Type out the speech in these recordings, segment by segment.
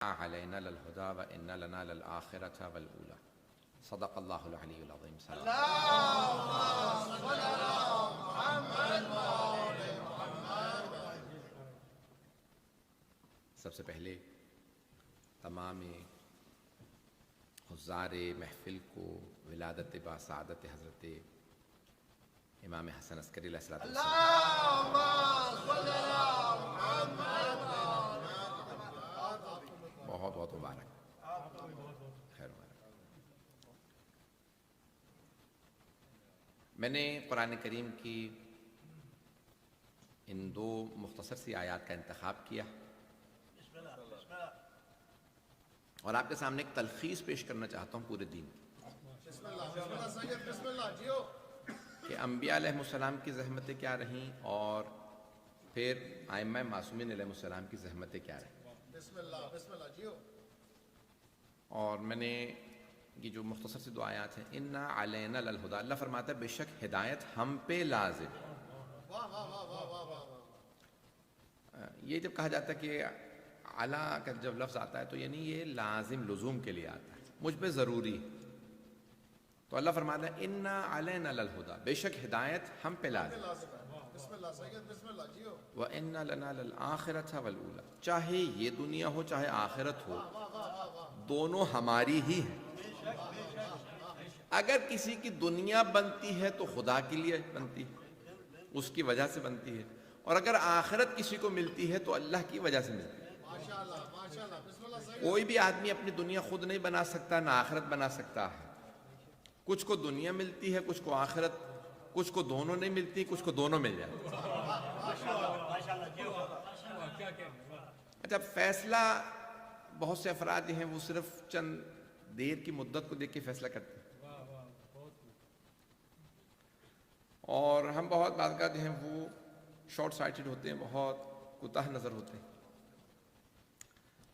علينا للهدى وإن لنا للآخرة والأولى صدق الله العلي العظيم. سب سے پہلے تمام حضار محفل کو ولادت با سعادت حضرت امام حسن عسکری علیہ الصلوۃ بہت بہت مبارک. خیر مبارک. میں نے قرآن کریم کی ان دو مختصر سی آیات کا انتخاب کیا اور آپ کے سامنے ایک تلخیص پیش کرنا چاہتا ہوں پورے دین کہ انبیاء علیہ السلام کی زحمتیں کیا رہیں اور پھر ائمہ معصومین علیہ السلام کی زحمتیں کیا رہیں. اور میں نے یہ جو مختصر سی دو آیات ہیں انا علینا للہدی، اللہ فرماتا ہے بے شک ہدایت ہم پہ لازم. یہ جب کہا جاتا ہے کہ علا کا جب لفظ آتا ہے تو یعنی یہ لازم لزوم کے لیے آتا ہے، مجھ پہ ضروری. تو اللہ فرماتا ہے انا علینا للہدی، بے شک ہدایت ہم پہ لازم. وَإِنَّ لَنَا لَلْآخِرَةَ وَالْأُولَى، چاہے یہ دنیا ہو چاہے آخرت ہو، دونوں ہماری ہی ہیں. اگر کسی کی دنیا بنتی ہے تو خدا کے لیے بنتی ہے، اس کی وجہ سے بنتی ہے، اور اگر آخرت کسی کو ملتی ہے تو اللہ کی وجہ سے ملتی ہے. کوئی بھی آدمی اپنی دنیا خود نہیں بنا سکتا، نہ آخرت بنا سکتا ہے. کچھ کو دنیا ملتی ہے، کچھ کو آخرت، کچھ کو دونوں نہیں ملتی، کچھ کو دونوں مل جاتی. اچھا، فیصلہ بہت سے افراد ہیں وہ صرف چند دیر کی مدت کو دیکھ کے فیصلہ کرتے ہیں، اور ہم بہت بعض کا جو ہیں وہ شارٹ سائٹڈ ہوتے ہیں، بہت کوتاہ نظر ہوتے ہیں،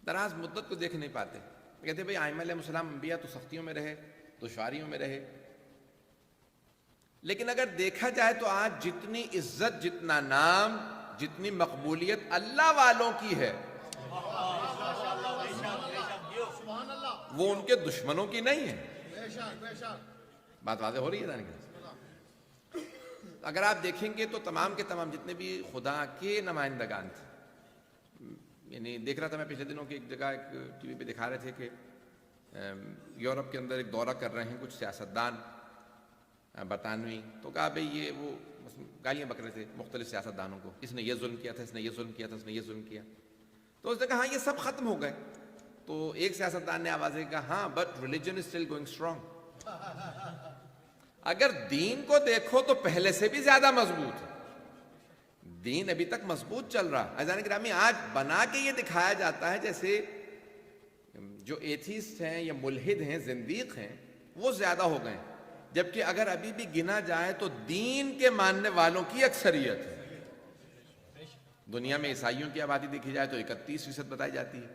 دراز مدت کو دیکھ نہیں پاتے. کہتے ہیں بھئی ائمہ علیہ السلام انبیاء تو سختیوں میں رہے، دشواریوں میں رہے، لیکن اگر دیکھا جائے تو آج جتنی عزت، جتنا نام، جتنی مقبولیت اللہ والوں کی ہے وہ ان کے دشمنوں کی نہیں ہے. بات واضح ہو رہی ہے نا؟ اگر آپ دیکھیں گے تو تمام کے تمام جتنے بھی خدا کے نمائندگان تھے، یعنی دیکھ رہا تھا میں پچھلے دنوں کی ایک جگہ ایک ٹی وی پہ دکھا رہے تھے کہ یورپ کے اندر ایک دورہ کر رہے ہیں کچھ سیاستدان برطانوی، تو کہا بھئی یہ وہ گالیاں بک رہے تھے مختلف سیاستدانوں کو، اس نے یہ ظلم کیا تھا، اس نے یہ ظلم کیا تھا، اس نے یہ ظلم کیا. تو اس نے کہا ہاں یہ سب ختم ہو گئے. تو ایک سیاستدان نے آواز دے کہا ہاں but religion is still going strong. اگر دین کو دیکھو تو پہلے سے بھی زیادہ مضبوط ہے، دین ابھی تک مضبوط چل رہا. عزیزان گرامی، آج بنا کے یہ دکھایا جاتا ہے جیسے جو ایتھیسٹ ہیں یا ملحد ہیں، زندیق ہیں، وہ زیادہ ہو گئے ہیں، جبکہ اگر ابھی بھی گنا جائے تو دین کے ماننے والوں کی اکثریت ہے. دنیا میں عیسائیوں کی آبادی دیکھی جائے تو 31% بتائی جاتی ہے،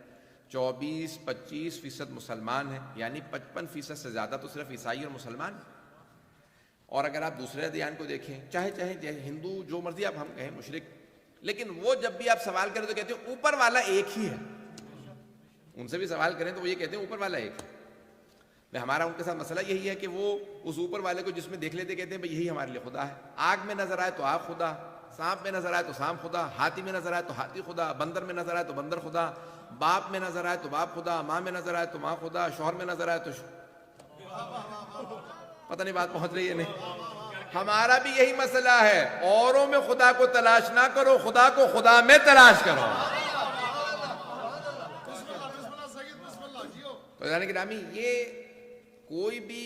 24-25% مسلمان ہیں، یعنی 55% سے زیادہ تو صرف عیسائی اور مسلمان. اور اگر آپ دوسرے ادیان کو دیکھیں، چاہے ہندو، جو مرضی آپ ہم کہیں، مشرک، لیکن وہ جب بھی آپ سوال کریں تو کہتے ہیں اوپر والا ایک ہی ہے. ان سے بھی سوال کریں تو وہ یہ کہتے ہیں اوپر والا ایک ہے. ہمارا ان کے ساتھ مسئلہ یہی ہے کہ وہ اس اوپر والے کو جس میں دیکھ لیتے کہتے ہیں بھئی یہی ہمارے لیے خدا ہے. آگ میں نظر آئے تو آگ خدا، سانپ میں نظر آئے تو سانپ خدا، ہاتھی میں نظر آئے تو ہاتھی خدا، بندر میں نظر آئے تو بندر خدا، باپ میں نظر آئے تو باپ خدا، ماں میں نظر آئے تو ماں خدا، شوہر میں نظر آئے تو پتہ نہیں بات پہنچ رہی ہے نہیں. ہمارا بھی یہی مسئلہ ہے، اوروں میں خدا کو تلاش نہ کرو، خدا کو خدا میں تلاش کرو. تو جانے گرامی، یہ کوئی بھی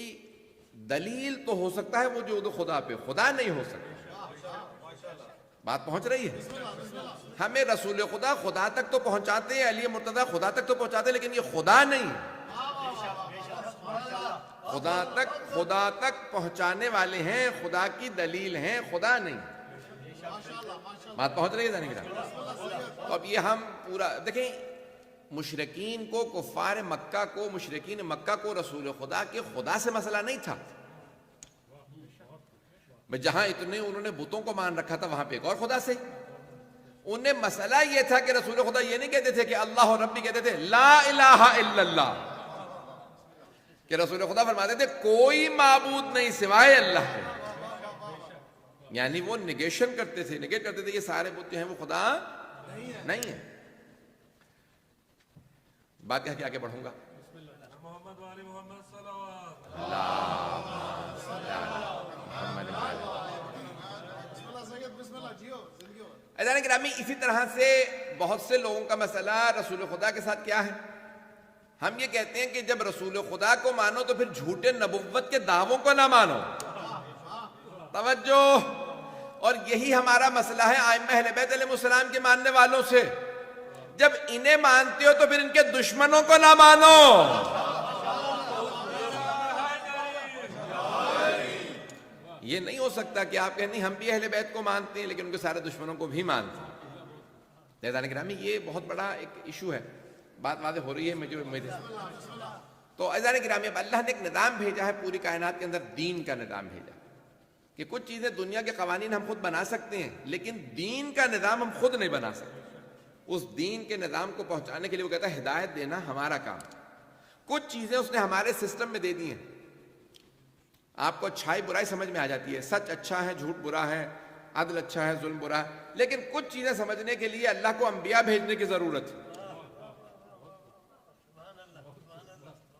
دلیل تو ہو سکتا ہے وجود خدا پہ، خدا نہیں ہو سکتا. بات پہنچ رہی ہے؟ ہمیں رسول خدا خدا تک تو پہنچاتے ہیں، علی مرتضیٰ خدا تک تو پہنچاتے ہیں، لیکن یہ خدا نہیں. خدا تک پہنچانے والے ہیں، خدا کی دلیل ہیں، خدا نہیں. بات پہنچ رہی ہے جانے گرامی؟ اب یہ ہم پورا دیکھیں، مشرکین کو، کفار مکہ کو، مشرکین مکہ کو رسول خدا کے خدا سے مسئلہ نہیں تھا. جہاں اتنے انہوں نے بتوں کو مان رکھا تھا وہاں پہ ایک اور خدا سے. انہیں مسئلہ یہ تھا کہ رسول خدا یہ نہیں کہتے تھے کہ اللہ ربی، کہتے تھے لا الہ الا اللہ، کہ رسول خدا فرماتے تھے کوئی معبود نہیں سوائے اللہ کے، یعنی وہ نگیشن کرتے تھے، نگیٹ کرتے تھے یہ سارے بت جو ہیں وہ خدا نہیں ہیں۔ بات کہہ کے آگے بڑھوں گا۔ محمد وآل محمد صلوات عزیزان گرامی، اسی طرح سے بہت سے لوگوں کا مسئلہ رسول خدا کے ساتھ کیا ہے، ہم یہ کہتے ہیں کہ جب رسول خدا کو مانو تو پھر جھوٹے نبوت کے دعووں کو نہ مانو۔ توجہ، اور یہی ہمارا مسئلہ ہے ائمہ اہل بیت علیہ السلام کے ماننے والوں سے، جب انہیں مانتے ہو تو پھر ان کے دشمنوں کو نہ مانو۔ یہ نہیں ہو سکتا کہ آپ کہیں نہیں ہم بھی اہل بیت کو مانتے ہیں لیکن ان کے سارے دشمنوں کو بھی مانتے ہیں۔ عزیزان گرامی، یہ بہت بڑا ایک ایشو ہے، بات واضح ہو رہی ہے مجھے امید ہے۔ تو عزیزان گرامی، اب اللہ نے ایک نظام بھیجا ہے پوری کائنات کے اندر، دین کا نظام بھیجا کہ کچھ چیزیں دنیا کے قوانین ہم خود بنا سکتے ہیں لیکن دین کا نظام ہم خود نہیں بنا سکتے۔ اس دین کے نظام کو پہنچانے کے لیے وہ کہتا ہے ہدایت دینا ہمارا کام۔ کچھ چیزیں اس نے ہمارے سسٹم میں دے دی ہیں، آپ کو اچھائی برائی سمجھ میں آ جاتی ہے، سچ اچھا ہے، جھوٹ برا ہے، عدل اچھا ہے، ظلم برا ہے، لیکن کچھ چیزیں سمجھنے کے لیے اللہ کو انبیاء بھیجنے کی ضرورت ہے۔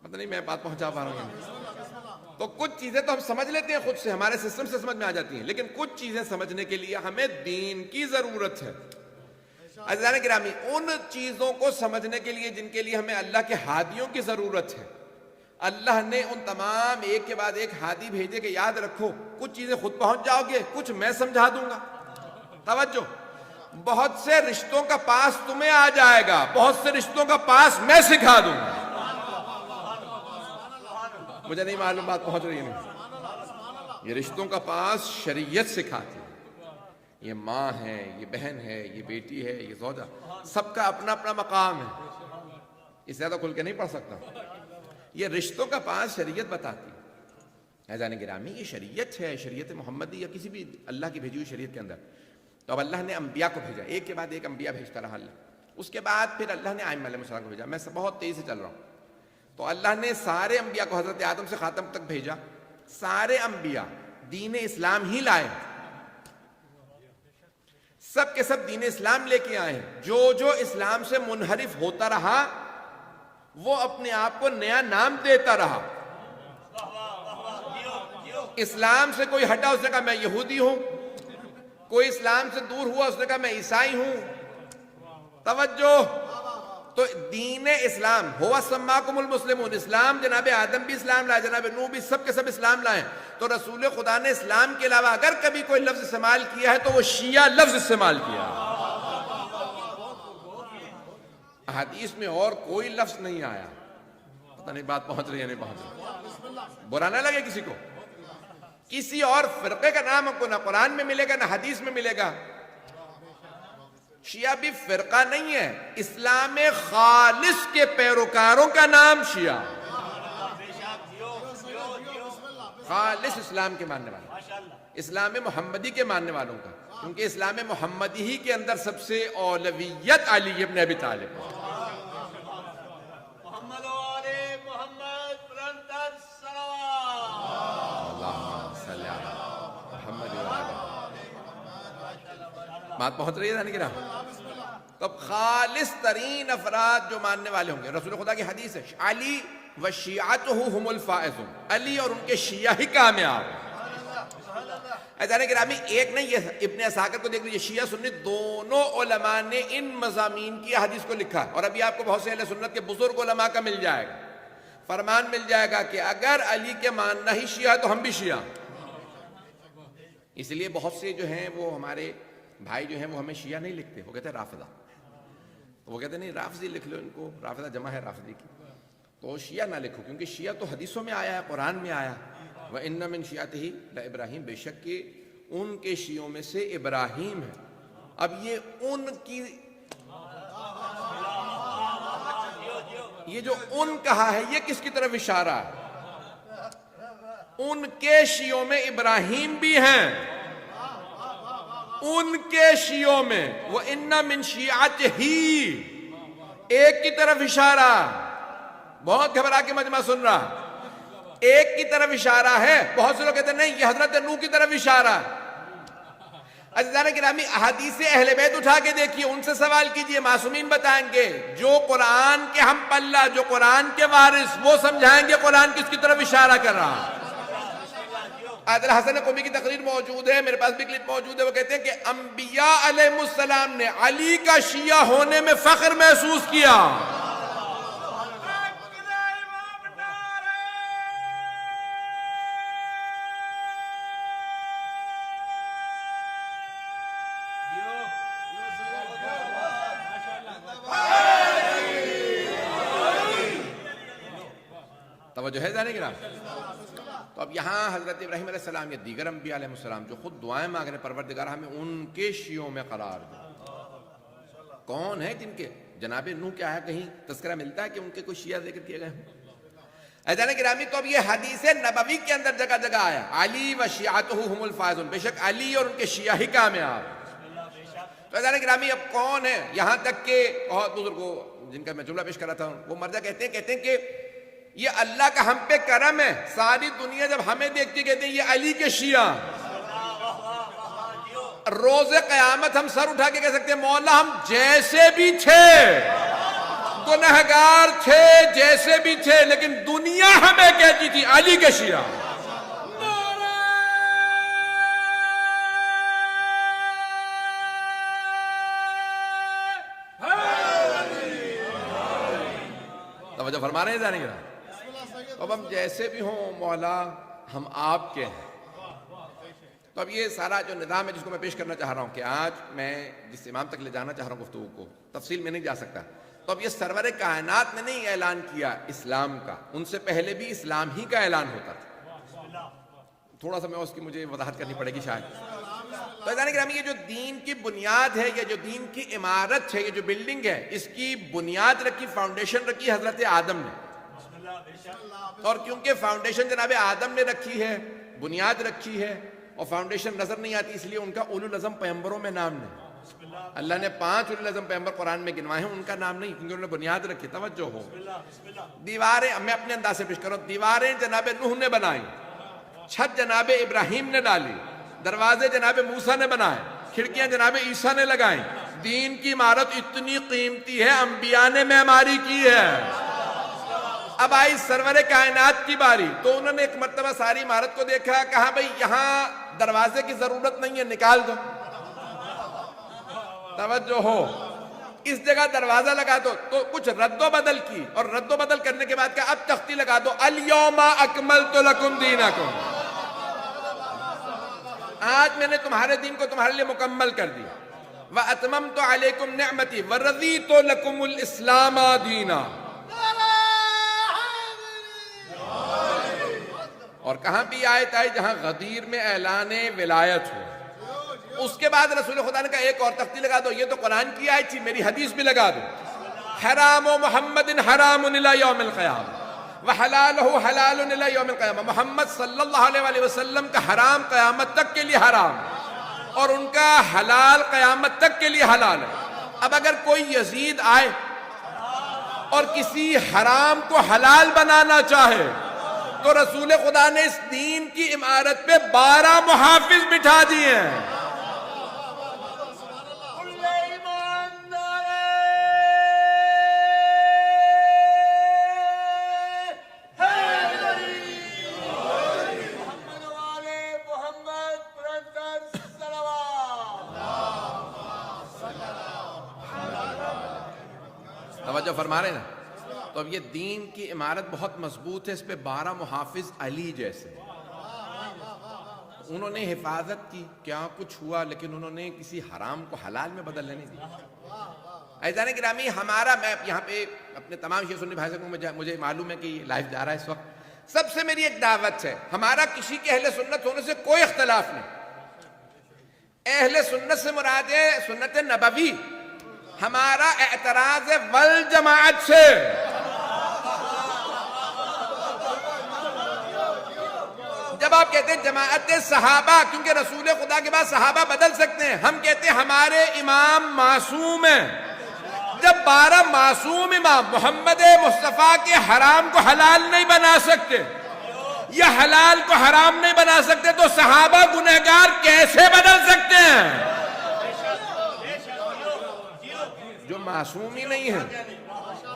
پتہ نہیں میں بات پہنچا پا رہا ہوں؟ تو کچھ چیزیں تو ہم سمجھ لیتے ہیں خود سے، ہمارے سسٹم سے سمجھ میں آ جاتی ہیں، لیکن کچھ چیزیں سمجھنے کے لیے ہمیں دین کی ضرورت ہے۔ عزیزان گرامی، ان چیزوں کو سمجھنے کے لیے جن کے لیے ہمیں اللہ کے ہادیوں کی ضرورت ہے، اللہ نے ان تمام ایک کے بعد ایک ہادی بھیجے کہ یاد رکھو کچھ چیزیں خود پہنچ جاؤ گے، کچھ میں سمجھا دوں گا۔ توجہ، بہت سے رشتوں کا پاس تمہیں آ جائے گا، بہت سے رشتوں کا پاس میں سکھا دوں گا۔ مجھے نہیں معلوم بات پہنچ رہی ہے نہیں؟ یہ رشتوں کا پاس شریعت سکھاتی ہے، یہ ماں ہے، یہ بہن ہے، یہ بیٹی ہے، یہ زوجہ، سب کا اپنا اپنا مقام ہے، اس سے زیادہ کھل کے نہیں پڑھ سکتا۔ یہ رشتوں کا پاس شریعت بتاتی ہے۔ عزیزان گرامی، یہ شریعت ہے، شریعت محمدی یا کسی بھی اللہ کی بھیجی ہوئی شریعت کے اندر۔ تو اب اللہ نے انبیاء کو بھیجا، ایک کے بعد ایک انبیاء بھیجتا رہا اللہ۔ اس کے بعد پھر اللہ نے ائمہ علیہ السلام کو بھیجا۔ میں بہت تیزی سے چل رہا ہوں۔ تو اللہ نے سارے انبیاء کو حضرت آدم سے خاتم تک بھیجا، سارے انبیاء دین اسلام ہی لائے، سب کے سب دین اسلام لے کے آئے ہیں۔ جو جو اسلام سے منحرف ہوتا رہا وہ اپنے آپ کو نیا نام دیتا رہا۔ اسلام سے کوئی ہٹا، اس نے کہا میں یہودی ہوں، کوئی اسلام سے دور ہوا، اس نے کہا میں عیسائی ہوں۔ توجہ، تو دین اسلام ہوا سماکم المسلمون، اسلام جناب آدم بھی اسلام لائے، جناب نوح بھی، سب کے سب اسلام لائے۔ تو رسول خدا نے اسلام کے علاوہ اگر کبھی کوئی لفظ استعمال کیا ہے تو وہ شیعہ لفظ استعمال کیا ہے۔ حدیث میں اور کوئی لفظ نہیں آیا۔ پتہ نہیں بات پہنچ رہی ہے نہیں پہنچ رہی، برا نہ لگے کسی کو۔ کسی اور فرقے کا نام ہم کو نہ قرآن میں ملے گا نہ حدیث میں ملے گا۔ شیعہ بھی فرقہ نہیں ہے، اسلام خالص کے پیروکاروں کا نام شیعہ، خالص اسلام کے ماننے والے، اسلام محمدی کے ماننے والوں کا، کیونکہ اسلام محمدی ہی کے اندر سب سے اولویت علی ابن ابی طالب ہے۔ محمد وآل محمد برندر صلوات۔ اللہم صلی علی محمد و علی۔ بات پہنچ رہی ہے نہیں گرام؟ تب خالص ترین افراد جو ماننے والے ہوں گے، رسول خدا کی حدیث ہے علی و شیعتہ ہم الفائزون، علی اور ان کے شیعہ ہی کامیاب ہیں۔ عزیزان گرامی، ایک نہیں، یہ ابن عساکر کو دیکھ لیجیے، شیعہ سنی دونوں علماء نے ان مضامین کی حدیث کو لکھا، اور ابھی آپ کو بہت سے اہل سنت کے بزرگ علماء کا مل جائے گا، فرمان مل جائے گا کہ اگر علی کے ماننا ہی شیعہ ہے تو ہم بھی شیعہ۔ اس لیے بہت سے جو ہیں وہ ہمارے بھائی جو ہیں وہ ہمیں شیعہ نہیں لکھتے، وہ کہتے ہیں رافضہ، تو وہ کہتے ہیں نہیں رافضی لکھ لو ان کو، رافضہ جمع ہے رافضی کی، تو شیعہ نہ لکھو، کیونکہ شیعہ تو حدیثوں میں آیا ہے، قرآن میں آیا وَإِنَّ مِن شِيَعَتِهِ لَإِبْرَاهِيمَ، بے شک کہ ان کے شیعوں میں سے ابراہیم ہے۔ اب یہ ان کی، یہ جو ان کہا ہے یہ کس کی طرف اشارہ ہے؟ ان کے شیعوں میں ابراہیم بھی ہیں۔ ان کے شیعوں میں وہ ان من شیعتہ ایک کی طرف اشارہ، بہت گھبرا کے مجمع سن رہا، ایک کی طرف اشارہ ہے. بہت سے لوگ کہتے ہیں نہیں یہ حضرت نوح کی طرف اشارہ. عزیزان گرامی احادیث اہل بیت اٹھا کے دیکھیے، ان سے سوال کیجئے، معصومین بتائیں گے. جو قرآن کے ہم پلہ، جو قرآن کے وارث، وہ سمجھائیں گے قرآن کس کی طرف اشارہ کر رہا. عادل حسن قمی کی تقریر موجود ہے، میرے پاس بھی کلپ موجود ہے. وہ کہتے ہیں کہ انبیاء علیہ السلام نے علی کا شیعہ ہونے میں فخر محسوس کیا. توجہ ہے جانے گرام. تو اب یہاں حضرت ابراہیم علیہ السلام یا دیگر انبیاء علیہ السلام جو خود دعائیں مانگ رہے پروردگار ہمیں ان کے شیعوں میں قرار دے. کون ہے جن کے جناب نوح کیا ہے کہیں تذکرہ ملتا ہے کہ ان کے کوئی شیعہ ذکر کیے گئے ہیں؟ ایزان گرامی تو اب یہ حدیث نبوی کے اندر جگہ جگہ آیا علی و شیعتہ ہم الفائزون، بے شک علی اور ان کے شیعہ ہی کامیاب. تو ایزان گرامی اب کون ہے؟ یہاں تک کہ بہت بزرگوں جن کا میں جملہ پیش کر رہا تھا وہ مرجع کہتے ہیں کہ یہ اللہ کا ہم پہ کرم ہے. ساری دنیا جب ہمیں دیکھتی کہتے ہیں یہ علی کے شیعہ. روز قیامت ہم سر اٹھا کے کہہ سکتے ہیں مولا ہم جیسے بھی تھے، گنہگار تھے، جیسے بھی تھے، لیکن دنیا ہمیں کہتی تھی علی کے شیعہ. توجہ فرما رہے ہیں جانے گا. اب ہم جیسے بھی ہوں مولا ہم آپ کے ہیں. تو اب یہ سارا جو نظام ہے جس کو میں پیش کرنا چاہ رہا ہوں کہ آج میں جس امام تک لے جانا چاہ رہا ہوں گفتگو کو، تفصیل میں نہیں جا سکتا. تو اب یہ سرور کائنات نے نہیں اعلان کیا اسلام کا، ان سے پہلے بھی اسلام ہی کا اعلان ہوتا تھا. تھوڑا سا میں اس کی مجھے وضاحت کرنی پڑے گی شاید. تو عزیزان گرامی یہ جو دین کی بنیاد ہے، یہ جو دین کی عمارت ہے، یہ جو بلڈنگ ہے، اس کی بنیاد رکھی، فاؤنڈیشن رکھی حضرت آدم نے. اور کیونکہ فاؤنڈیشن جناب آدم نے رکھی ہے، بنیاد رکھی ہے، اور فاؤنڈیشن نظر نہیں آتی، اس لیے ان کا اولو العزم پیغمبروں میں نام نہیں. اللہ نے 5 اولو العزم پیغمبر قرآن میں گنوائے ہیں، ان کا نام نہیں کیونکہ انہوں نے بنیاد رکھی. توجہ ہو. دیواریں میں اپنے انداز سے پیش کر رہا ہوں. دیواریں جناب نوح نے بنائی، چھت جناب ابراہیم نے ڈالی، دروازے جناب موسیٰ نے بنائے، کھڑکیاں جناب عیسیٰ نے لگائیں. دین کی عمارت اتنی قیمتی ہے، انبیاء نے معماری کی ہے. اب آئی سرور کائنات کی باری، تو انہوں نے ایک مرتبہ ساری عمارت کو دیکھا، کہا بھئی یہاں دروازے کی ضرورت نہیں ہے، نکال دو. توجہ ہو. اس جگہ دروازہ لگا دو. تو کچھ رد و بدل کی، اور رد و بدل کرنے کے بعد کہا اب تختی لگا دو، الیوم اکملت لکم دینکم، آج میں نے تمہارے دین کو تمہارے لیے مکمل کر دیا. وَأَتْمَمْتُ عَلَيْكُمْ نِعْمَتِي وَرَضِيتُ لَكُمُ الْإِسْلَامَ دِينًا. اور کہاں بھی آیت آئی جہاں غدیر میں اعلان ولایت ہو. اس کے بعد رسول خدا نے کہا ایک اور تختی لگا دو. یہ تو قرآن کی آیت تھی، میری حدیث بھی لگا دو. حرام محمد حرام الی یوم القیامہ وحلالہ حلال الی یوم القیامہ. محمد صلی اللہ علیہ وسلم کا حرام قیامت تک کے لیے حرام، اور ان کا حلال قیامت تک کے لیے حلال ہے. اب اگر کوئی یزید آئے اور کسی حرام کو حلال بنانا چاہے تو رسول خدا نے اس دین کی عمارت پہ 12 محافظ بٹھا دیے ہیں. توجہ فرما رہے ہیں نا. تو اب یہ دین کی عمارت بہت مضبوط ہے، اس پہ 12 محافظ علی جیسے. انہوں نے حفاظت کی، کیا کچھ ہوا، لیکن انہوں نے کسی حرام کو حلال میں بدلنے نہیں دیا. عزیزان گرامی ہمارا، میں یہاں پہ اپنے تمام شیعہ سنی بھائی کو، مجھے معلوم ہے کہ یہ لائیو جا رہا ہے اس وقت، سب سے میری ایک دعوت ہے، ہمارا کسی کے اہل سنت ہونے سے کوئی اختلاف نہیں. اہل سنت سے مراد ہے سنت نبوی. ہمارا اعتراض ہے والجماعت سے. جب آپ کہتے ہیں جماعت صحابہ، کیونکہ رسول خدا کے بعد صحابہ بدل سکتے ہیں. ہم کہتے ہیں ہمارے امام معصوم ہیں. جب 12 معصوم امام محمد مصطفیٰ کے حرام کو حلال نہیں بنا سکتے یا حلال کو حرام نہیں بنا سکتے تو صحابہ گنہگار کیسے بدل سکتے ہیں؟ جو معصوم ہی نہیں ہے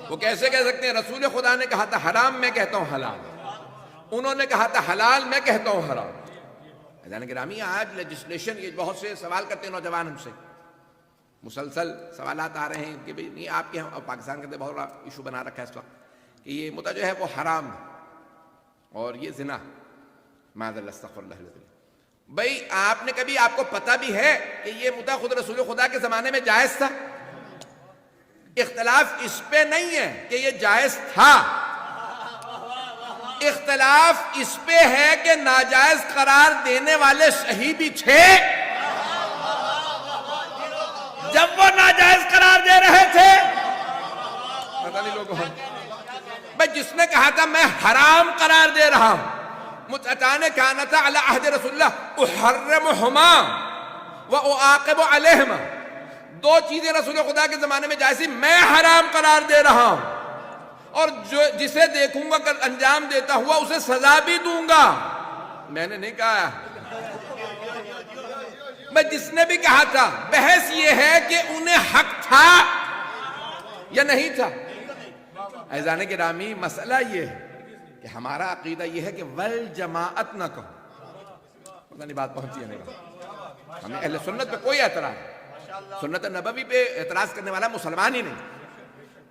وہ کیسے کہہ سکتے ہیں؟ رسول خدا نے کہا تھا حرام، میں کہتا ہوں حلال. انہوں نے کہا تھا حلال، میں کہتا ہوں حرام. عزیزان گرامی، آج لیجسلیشن، یہ بہت سے سوال کرتے ہیں نوجوان ہم سے، مسلسل سوالات آ رہے ہیں کہ بھئی نہیں آپ کے ہم پاکستان کے اندر بہت بڑا ایشو بنا رکھا ہے اس وقت کہ یہ متع جو ہے وہ حرام ہے اور یہ زنا، معاذ اللہ، استغفر اللہ العظیم. بھئی آپ نے کبھی، آپ کو پتہ بھی ہے کہ یہ متع خود رسول خدا کے زمانے میں جائز تھا؟ اختلاف اس پہ نہیں ہے کہ یہ جائز تھا، اختلاف اس پہ ہے کہ ناجائز قرار دینے والے صحیح بھی تھے جب وہ ناجائز قرار دے رہے تھے. پتہ نہیں لوگوں بھئی جس نے کہا تھا میں حرام قرار دے رہا ہوں، متعتان کانتا علی عہد رسول اللہ احرمہما واعاقب علیہما، دو چیزیں رسول خدا کے زمانے میں جائز تھی، میں حرام قرار دے رہا ہوں اور جسے دیکھوں گا کل انجام دیتا ہوا اسے سزا بھی دوں گا. میں نے نہیں کہا، میں جس نے بھی کہا تھا، بحث یہ ہے کہ انہیں حق تھا یا نہیں تھا. عزیزان گرامی، مسئلہ یہ ہے کہ ہمارا عقیدہ یہ ہے کہ والجماعت نہ کہو. پتہ نہیں بات پہنچی ہے نہیں؟ ہمیں اہل سنت پہ کوئی اعتراض ہے، سنت نبوی پہ اعتراض کرنے والا مسلمان ہی نہیں،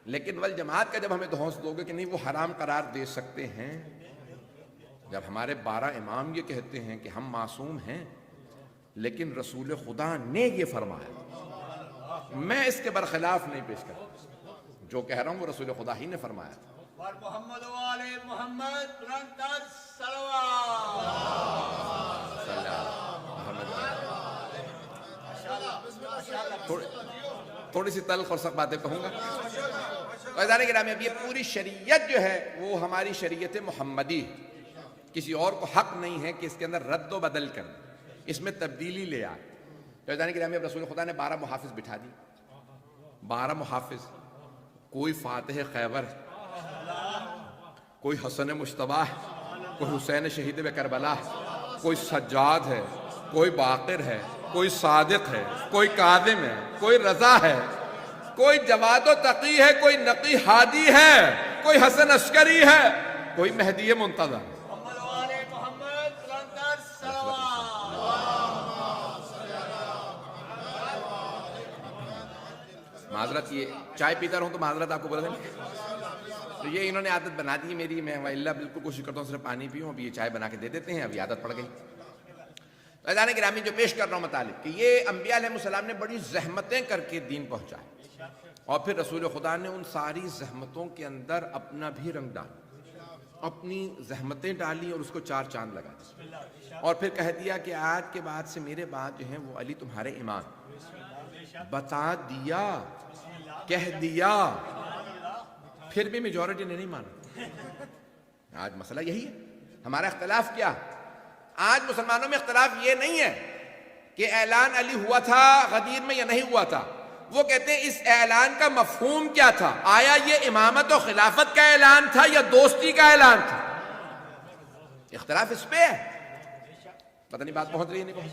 لیکن والجماعت کا جب ہمیں دھونس دو گے کہ نہیں وہ حرام قرار دے سکتے ہیں، جب ہمارے 12 امام یہ کہتے ہیں کہ ہم معصوم ہیں لیکن رسول خدا نے یہ فرمایا، میں اس کے برخلاف نہیں پیش کرتا، جو کہہ رہا ہوں وہ رسول خدا ہی نے فرمایا تھا. محمد والے محمد برانتر صلوات. تھوڑی سی تلخ اور سخت باتیں کہوں گا. عزیزان گرامی، اب یہ پوری شریعت جو ہے وہ ہماری شریعت محمدی، کسی اور کو حق نہیں ہے کہ اس کے اندر رد و بدل کر اس میں تبدیلی لے آئے. تو عزیزان گرامی، اب رسول خدا نے 12 محافظ بٹھا دی. 12 محافظ، کوئی فاتح خیبر ہے، کوئی حسن مشتبہ ہے، کوئی حسین شہید کربلا ہے، کوئی سجاد ہے، کوئی باقر ہے، کوئی صادق ہے، کوئی کاظم ہے، کوئی رضا ہے، کوئی جواد و تقی ہے، کوئی نقی ہادی ہے، کوئی حسن عسکری ہے، کوئی مہدی منتظر. محمد والے محمد برانتر صلوات. معذرت، یہ چائے پیتا رہوں تو معذرت آپ کو بتا دیں، تو یہ انہوں نے عادت بنا دی میری، میں اللہ بالکل کوشش کرتا ہوں صرف پانی پیوں، اب یہ چائے بنا کے دے دیتے ہیں، اب یہ عادت پڑ گئی. عزیزان گرامی، جو پیش کر رہا ہوں مطالب کہ یہ انبیاء علیہ السلام نے بڑی زحمتیں کر کے دین پہنچائے اور پھر رسول خدا نے ان ساری زحمتوں کے اندر اپنا بھی رنگ ڈالا، اپنی زحمتیں ڈالی اور اس کو 4 چاند لگا دی اور پھر کہہ دیا کہ آج کے بعد سے میرے بعد جو ہیں وہ علی تمہارے امام. بتا دیا، کہہ دیا، پھر بھی میجورٹی نے نہیں مانا. آج مسئلہ یہی ہے. ہمارا اختلاف کیا؟ آج مسلمانوں میں اختلاف یہ نہیں ہے کہ اعلان علی ہوا تھا غدیر میں یا نہیں ہوا تھا، وہ کہتے ہیں اس اعلان کا مفہوم کیا تھا، آیا یہ امامت و خلافت کا اعلان تھا یا دوستی کا اعلان تھا. اختلاف اس پہ ہے. پتہ نہیں بات پہنچ رہی ہے نہیں پہنچ.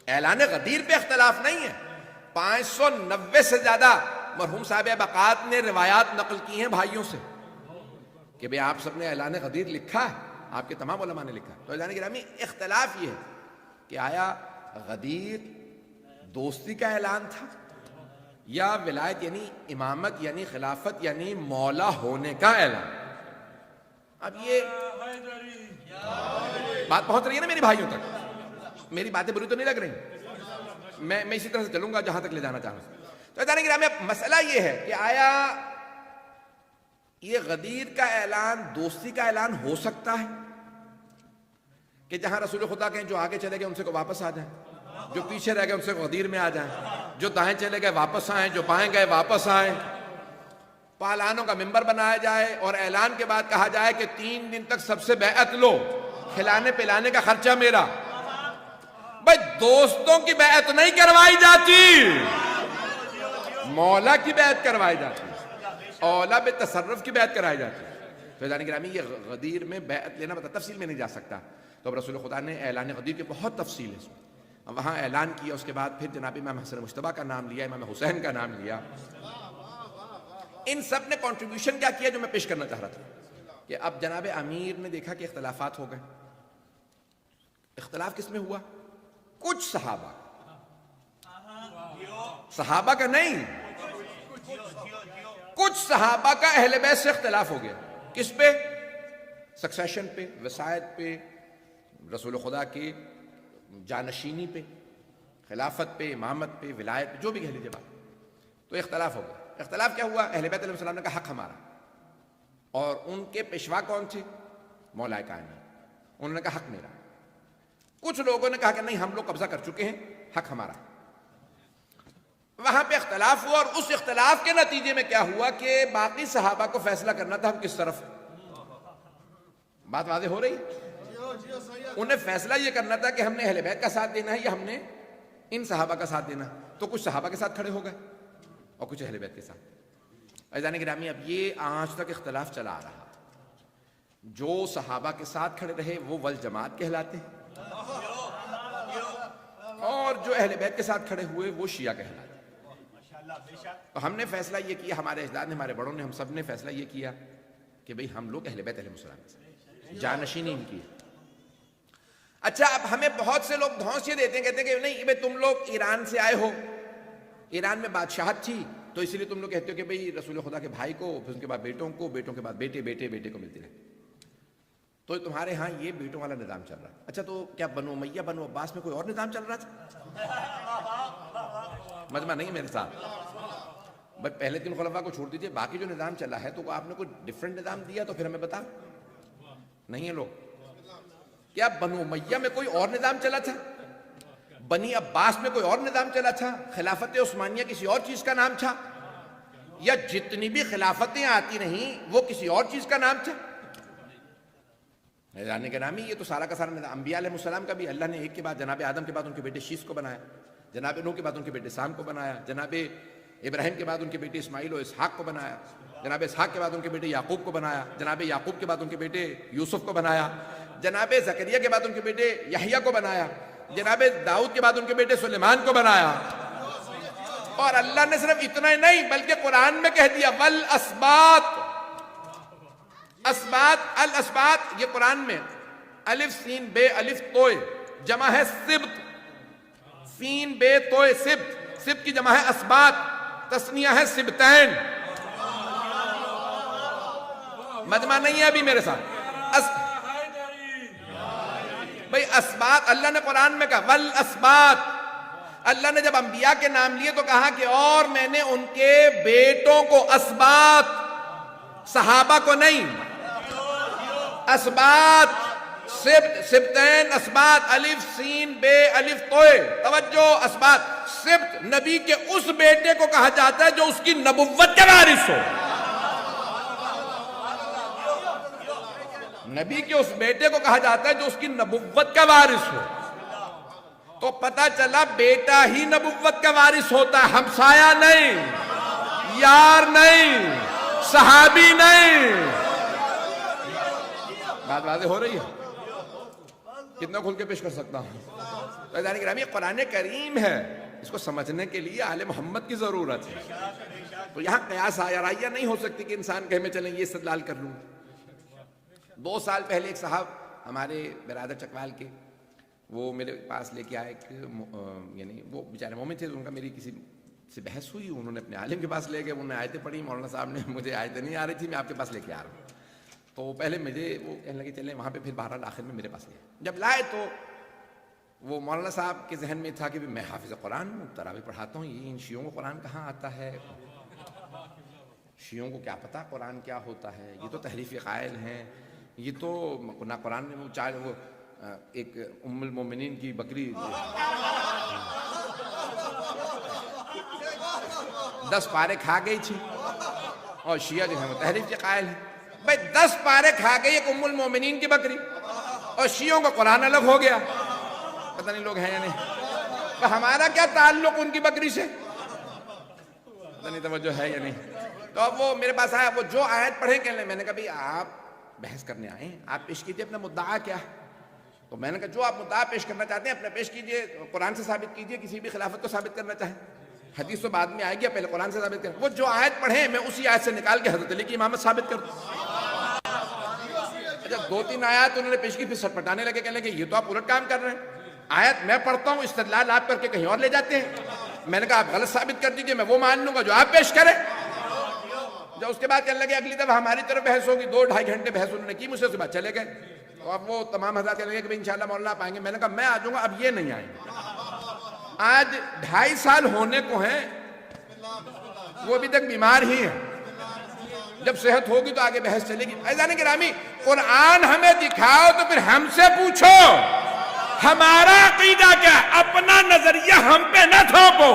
اعلان غدیر پہ اختلاف نہیں ہے. 590 سے زیادہ مرحوم صاحب بقات نے روایات نقل کی ہیں بھائیوں سے کہ بھئی آپ سب نے اعلان غدیر لکھا ہے، آپ کے تمام علماء نے لکھا. تو عزیزان گرامی، اختلاف یہ ہے کہ آیا غدیر دوستی کا اعلان تھا یا ولایت یعنی امامت یعنی خلافت یعنی مولا ہونے کا اعلان. اب یہ بات پہنچ رہی ہے نا میری بھائیوں تک؟ میری باتیں بری تو نہیں لگ رہی؟ میں اسی طرح سے چلوں گا جہاں تک لے جانا چاہوں. تو عزیزان گرامی، اب مسئلہ یہ ہے کہ آیا یہ غدیر کا اعلان دوستی کا اعلان ہو سکتا ہے کہ جہاں رسول خدا کہیں جو آگے چلے گئے ان سے کو واپس آ جائیں، جو پیچھے رہ گئے ان سے غدیر میں آ جائیں، جو دائیں چلے گئے واپس آئیں، جو بائیں گئے واپس آئیں، پالانوں کا ممبر بنایا جائے اور اعلان کے بعد کہا جائے کہ 3 دن تک سب سے بیعت لو، کھلانے پلانے کا خرچہ میرا. بھائی دوستوں کی بیعت نہیں کروائی جاتی, مولا کی بیعت کروائی جاتی, اولا بے تصرف کی بیعت کرائی جاتی. فیضان گرامی یہ غدیر میں بیعت لینا بتا تفصیل میں نہیں جا سکتا, تو اب رسول خدا نے اعلان غدیر کی بہت تفصیل ہے اس میں, وہاں اعلان کیا, اس کے بعد پھر جناب امام حسن مجتبیٰ کا نام لیا, امام حسین کا نام لیا. ان سب نے کنٹریبیوشن کیا کیا جو میں پیش کرنا چاہ رہا تھا, کہ اب جناب امیر نے دیکھا کہ اختلافات ہو گئے. اختلاف کس میں ہوا؟ کچھ صحابہ کا نہیں, کچھ صحابہ کا اہل بیت سے اختلاف ہو گیا. کس پہ؟ سکسیشن پہ, وصایت پہ, رسول خدا کی جانشینی پہ, خلافت پہ, امامت پہ, ولایت پہ, جو بھی کہہ لیجیے بات. تو اختلاف ہو گیا. اختلاف کیا ہوا؟ اہل بیت علیہ السلام نے کہا حق ہمارا, اور ان کے پیشوا کون تھے؟ مولا کائنات, انہوں نے کہا حق میرا. کچھ لوگوں نے کہا کہ نہیں, ہم لوگ قبضہ کر چکے ہیں, حق ہمارا. وہاں پہ اختلاف ہوا, اور اس اختلاف کے نتیجے میں کیا ہوا کہ باقی صحابہ کو فیصلہ کرنا تھا ہم کس طرف. بات واضح ہو رہی؟ انہیں فیصلہ یہ کرنا تھا کہ ہم نے اہل بیت کا ساتھ دینا ہے یا ہم نے ان صحابہ کا ساتھ دینا. تو کچھ صحابہ کے ساتھ کھڑے ہو گئے اور کچھ اہل بیت کے ساتھ. عزیزان گرامی, اب یہ آج تک اختلاف چلا آ رہا. جو صحابہ کے ساتھ کھڑے رہے وہ والجماعت کہلاتے ہیں, اور جو اہل بیت کے ساتھ کھڑے ہوئے وہ شیعہ کہلاتے ہیں. تو ہم نے فیصلہ یہ کیا, ہمارے اجداد نے, ہمارے بڑوں نے, ہم سب نے فیصلہ یہ کیا کہ بھئی ہم لوگ اہل بیت علیہ السلام جانشینی ان کی. اچھا, اب ہمیں بہت سے لوگ دھونس یہ دیتے ہیں, کہتے ہیں کہ نہیں بھئی تم لوگ ایران سے آئے ہو, ایران میں بادشاہت تھی, تو اسی لیے تم لوگ کہتے ہو کہ بھئی رسول خدا کے بھائی کو, پھر ان کے بعد بیٹوں کو, بیٹوں کے بعد بیٹے, بیٹے بیٹے کو ملتے رہے. تو تمہارے ہاں یہ بیٹوں والا نظام چل رہا ہے. اچھا, تو کیا بنو امیہ بنو عباس میں کوئی اور نظام چل رہا تھا؟ مجمع نہیں میرے ساتھ. بھائی پہلے 3 خلفاء کو چھوڑ دیجئے, باقی جو نظام چلا ہے تو آپ نے کوئی ڈیفرنٹ نظام دیا تو پھر ہمیں بتا. نہیں ہے لوگ, کیا بنو امیہ میں کوئی اور نظام چلا تھا؟ بنی عباس میں کوئی اور نظام چلا تھا؟ خلافت عثمانیہ کسی اور چیز کا نام تھا؟ یا جتنی بھی خلافتیں آتی رہیں وہ کسی اور چیز کا نام تھا؟ جاننے کے نامی, یہ تو سارا کا سارا نظام. انبیاء علیہ السلام کا بھی اللہ نے ایک کے بعد, جناب آدم کے بعد ان کے بیٹے شیس کو بنایا, جناب نوح کے بعد ان کے بیٹے سام کو بنایا, جناب ابراہیم کے بعد ان کے بیٹے اسماعیل و اسحاق کو بنایا, جناب اسحاق کے بعد ان کے بیٹے یعقوب کو بنایا, جناب یعقوب کے بعد ان کے بیٹے یوسف کو بنایا, جناب زکریا کے بعد ان کے بیٹے یحییٰ کو بنایا, جناب داؤد کے بعد ان کے بیٹے سلیمان کو بنایا. اور اللہ نے صرف اتنا ہی نہیں بلکہ قرآن میں کہہ دیا والاسباط. اسباط, الاسباط یہ قرآن میں الف سین بے الف توئے جمع ہے سبت, سین بے توئے سبت, سبت کی جمع ہے اسباط, تسنیہ ہے سبتین. مجمع نہیں ہے ابھی میرے ساتھ. بھئی اسباط اللہ نے قرآن میں کہا والاسباط. اللہ نے جب انبیاء کے نام لیے تو کہا کہ اور میں نے ان کے بیٹوں کو اسباط, صحابہ کو نہیں. اسباط, سبت, سبتین, اسباط, الف سین بے الف توئے. توجہ, اسباط. سبت نبی کے اس بیٹے کو کہا جاتا ہے جو اس کی نبوت کے وارث ہو. نبی کے اس بیٹے کو کہا جاتا ہے جو اس کی نبوت کا وارث ہو. تو پتہ چلا بیٹا ہی نبوت کا وارث ہوتا ہے, ہمسایہ نہیں, یار نہیں, صحابی نہیں. بات واضح ہو رہی ہے؟ کتنا کھل کے پیش کر سکتا ہوں. عزیزان گرامی, قرآن کریم ہے, اس کو سمجھنے کے لیے آل محمد کی ضرورت ہے. تو یہاں قیاس آرائیہ نہیں ہو سکتی کہ انسان کہے میں چلیں یہ استدلال کر لوں. 2 سال پہلے ایک صاحب ہمارے برادر چکوال کے, وہ میرے پاس لے کے آئے, یعنی وہ بیچارے مومن تھے, ان کا میری کسی سے بحث ہوئی, انہوں نے اپنے عالم کے پاس لے گئے, انہوں نے آیتیں پڑھی, مولانا صاحب نے, مجھے آیتیں نہیں آ رہی تھی, میں آپ کے پاس لے کے آ رہا ہوں. تو پہلے مجھے وہ کہنے لگے چلیں وہاں پہ, پھر بہرحال آخر میں میرے پاس لے. جب لائے تو وہ مولانا صاحب کے ذہن میں تھا کہ میں حافظ قرآن ہوں, تراویح پڑھاتا ہوں, یہ ان شیعوں کو قرآن کہاں آتا ہے, شیعوں کو کیا پتا قرآن کیا ہوتا ہے, یہ تو تحریف قائل ہیں, یہ تو نہ قرآن میں وہ چاہے وہ ایک ام المومنین کی بکری 10 پارے کھا گئی تھی, اور شیعہ جو ہے وہ تحریف کے قائل ہیں. بھائی 10 پارے کھا گئی ایک ام المومنین کی بکری, اور شیعوں کا قرآن الگ ہو گیا. پتہ نہیں لوگ ہیں یا نہیں. تو ہمارا کیا تعلق ان کی بکری سے؟ پتہ نہیں توجہ ہے یا نہیں. تو اب وہ میرے پاس آیا, وہ جو آیت پڑھیں کہنے, میں نے کہا بھئی آپ بحث کرنے آئے ہیں, آپ پیش کیجئے اپنا مدعا کیا ہے. تو میں نے کہا جو آپ مدعا پیش کرنا چاہتے ہیں اپنا پیش کیجئے, قرآن سے ثابت کیجئے, کسی بھی خلافت کو ثابت کرنا چاہیں. حدیث تو بعد میں آئے گی, پہلے قرآن سے ثابت کریں. وہ جو آیت پڑھیں میں اسی آیت سے نکال کے حضرت علی کی امامت ثابت کر دوں. اچھا 2-3 آیات انہوں نے پیش کی, پھر سر پٹانے لگے, کہنے لگے یہ تو آپ الٹ کام کر رہے ہیں. آیت میں پڑھتا ہوں, استدلال آپ کر کے کہیں اور لے جاتے ہیں. میں نے کہا آپ غلط ثابت کر دیجئے, میں وہ مان لوں گا جو آپ پیش کریں. جب اس کے بعد کہنے لگے اگلی دفعہ ہماری طرف بحث ہوگی, 2-2.5 گھنٹے بحث انہوں نے کی مجھ سے, اس کے بعد چلے گئے. تو اب وہ تمام حضرات کہنے لگے کہ انشاءاللہ مولانا آپ آئیں گے. میں نے کہا میں آ جاؤں گا, اب یہ نہیں آئیں گے. آج 2.5 سال ہونے کو ہیں, وہ ابھی تک بیمار ہی ہیں. جب صحت ہوگی تو آگے بحث چلے گی. عزیزان گرامی, قرآن ہمیں دکھاؤ تو پھر ہم سے پوچھو ہمارا عقیدہ کیا, اپنا نظریہ ہم پہ نہ تھوپو.